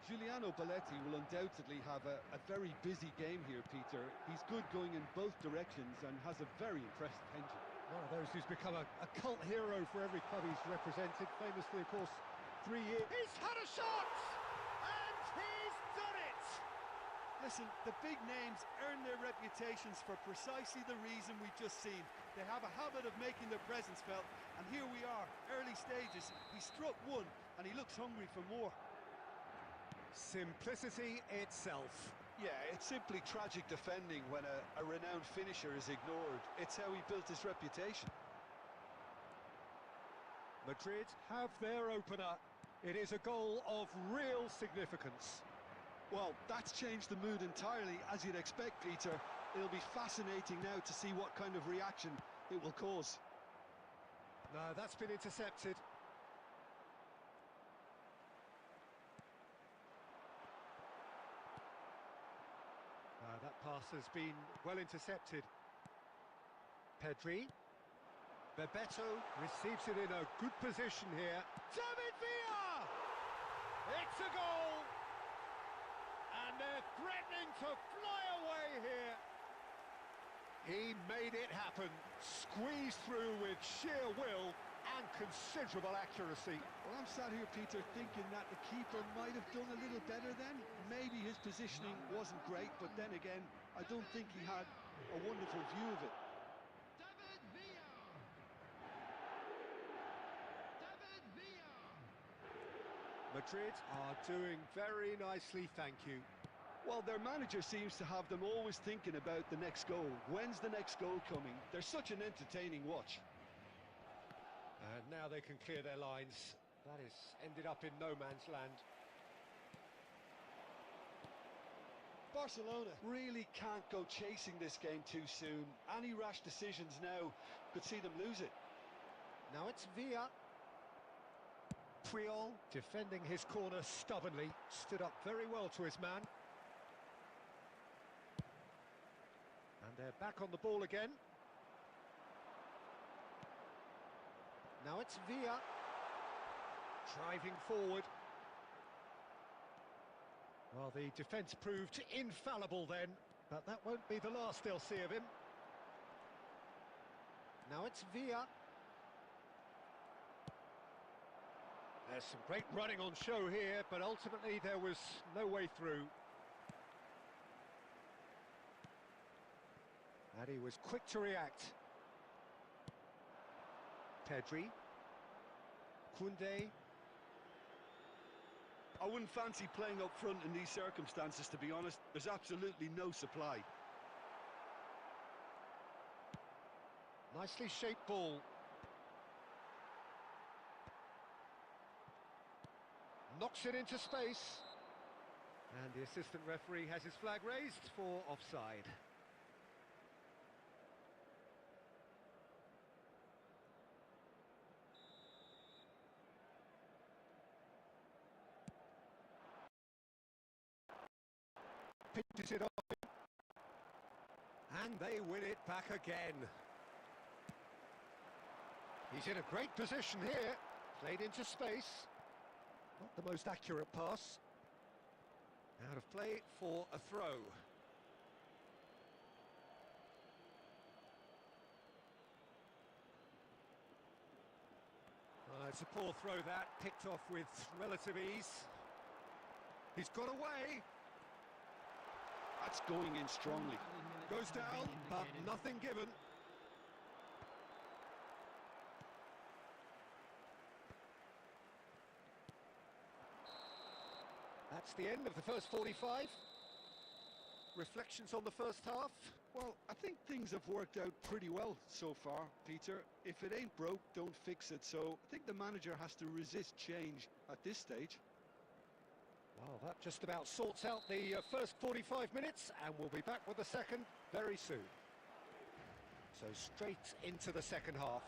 Giuliano Belletti will undoubtedly have a very busy game here, Peter. He's good going in both directions and has a very impressive engine. One of those who's become a cult hero for every club he's represented. Famously, of course, 3 years. He's had a shot! And he's done it! Listen, the big names earn their reputations for precisely the reason we've just seen. They have a habit of making their presence felt, and here we are, early stages. He struck one, and he looks hungry for more. Simplicity itself. Yeah, it's simply tragic defending when a renowned finisher is ignored. It's how he built his reputation. Madrid have their opener. It is a goal of real significance. Well, that's changed the mood entirely, as you'd expect, Peter. It'll be fascinating now to see what kind of reaction it will cause. No, that's been intercepted. That pass has been well intercepted. Pedri. Bebeto receives it in a good position here. David Villa! It's a goal! And they're threatening to fly away here. He made it happen. Squeezed through with sheer will and considerable accuracy. Well, I'm sat here, Peter, thinking that the keeper might have done a little better then. Maybe his positioning wasn't great, but then again, I don't think he had a wonderful view of it. Madrid are doing very nicely, thank you. Well, their manager seems to have them always thinking about the next goal. When's the next goal coming? They're such an entertaining watch. And now they can clear their lines. That has ended up in no man's land. Barcelona really can't go chasing this game too soon. Any rash decisions now could see them lose it. Now it's Villa. Puyol defending his corner stubbornly, stood up very well to his man. And they're back on the ball again. Now it's Villa, driving forward. Well, the defence proved infallible then, but that won't be the last they'll see of him. Now it's Villa. There's some great running on show here, but ultimately there was no way through. And he was quick to react. Pedri. Koundé. I wouldn't fancy playing up front in these circumstances, to be honest. There's absolutely no supply. Nicely shaped ball. Knocks it into space. And the assistant referee has his flag raised for offside. Pitches it on. And they win it back again. He's in a great position here. Played into space. Not the most accurate pass. Out of play for a throw. It's a poor throw that, picked off with relative ease. He's got away. That's going in strongly. Goes down, but nothing given. That's the end of the first 45. Reflections on the first half? Well, I think things have worked out pretty well so far, Peter. If it ain't broke, don't fix it. So I think the manager has to resist change at this stage. Well, that just about sorts out the first 45 minutes, and we'll be back with the second very soon. So straight into the second half.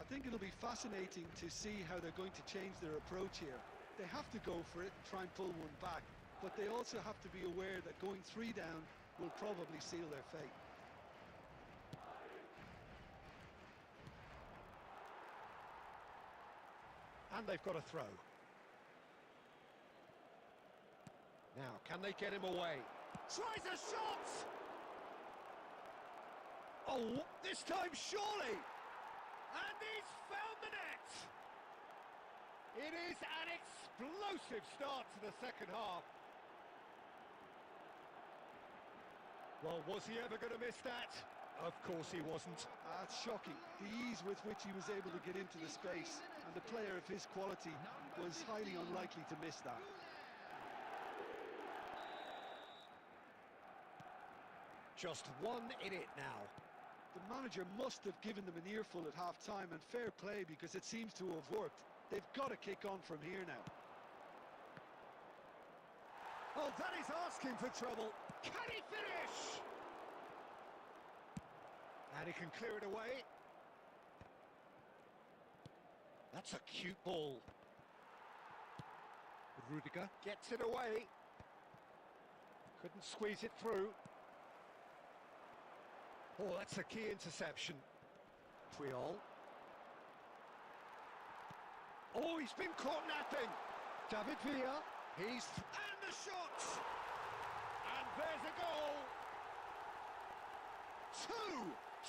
I think it'll be fascinating to see how they're going to change their approach here. They have to go for it and try and pull one back, but they also have to be aware that going 3 down will probably seal their fate. And they've got a throw. Now, can they get him away? Tries a shot! Oh, this time surely! And he's found the net! It is an explosive start to the second half. Well, was he ever going to miss that? Of course he wasn't. It's shocking, the ease with which he was able to get into the space, and the player of his quality was highly unlikely to miss that. Just 1 in it now. The manager must have given them an earful at half-time, and fair play, because it seems to have worked. They've got to kick on from here now. Oh, that is asking for trouble. Can he finish? And he can clear it away. That's a cute ball. Rudiger gets it away. Couldn't squeeze it through. Oh, that's a key interception. Triol. Oh, he's been caught napping. David Villa. And the shot! And there's a goal!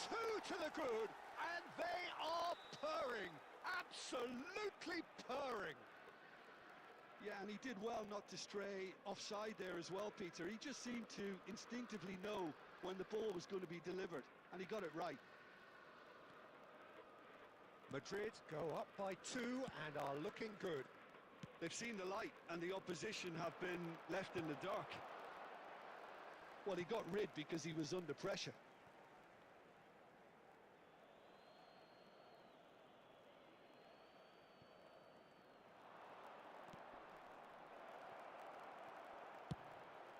Two to the good, and they are purring. Absolutely purring. Yeah, and he did well not to stray offside there as well, Peter. He just seemed to instinctively know when the ball was going to be delivered, and he got it right. Madrid go up by 2 and are looking good. They've seen the light, and the opposition have been left in the dark. Well, he got rid because he was under pressure.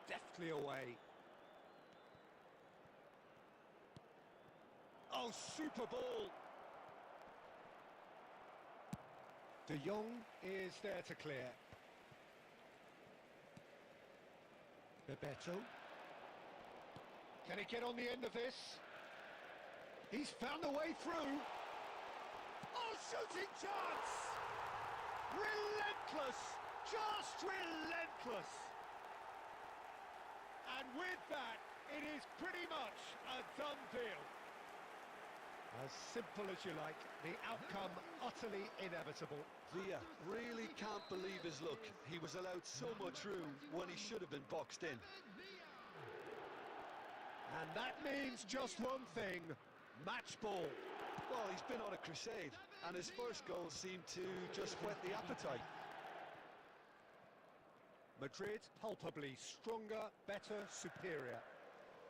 Deftly away. Oh, super ball. De Jong is there to clear. Bebeto. Can he get on the end of this? He's found a way through. Oh, shooting chance! Relentless! Just relentless! And with that, it is pretty much a done deal. As simple as you like, the outcome utterly inevitable. Villa really can't believe his luck. He was allowed so much room when he should have been boxed in. And that means just one thing, match ball. Well, he's been on a crusade, and his first goal seemed to just whet the appetite. Madrid palpably stronger, better, superior.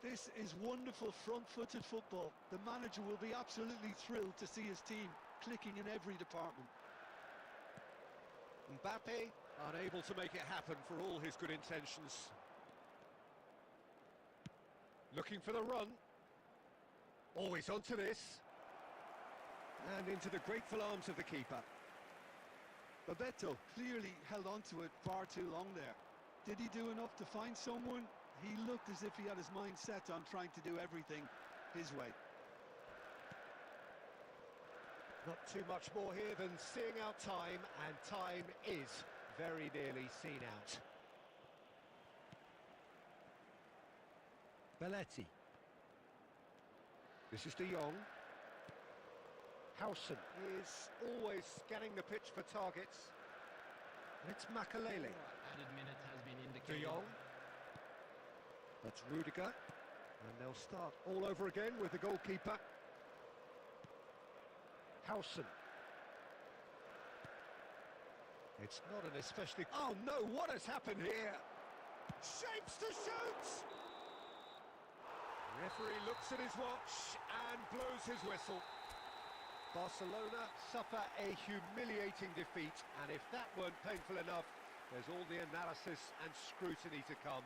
This is wonderful front-footed football. The manager will be absolutely thrilled to see his team clicking in every department. Mbappe unable to make it happen for all his good intentions. Looking for the run. Always onto this. And into the grateful arms of the keeper. Bebeto clearly held on to it far too long there. Did he do enough to find someone? He looked as if he had his mind set on trying to do everything his way. Not too much more here than seeing out time, and time is very nearly seen out. Belletti. This is De Jong. Howson is always scanning the pitch for targets. It's Makalele. Added minutes has been De indicated. Jong. That's Rudiger. And they'll start all over again with the goalkeeper. Howson. It's not an especially... Oh no, what has happened here? Shapes to shoot! Referee looks at his watch and blows his whistle. Barcelona suffer a humiliating defeat, and if that weren't painful enough, there's all the analysis and scrutiny to come.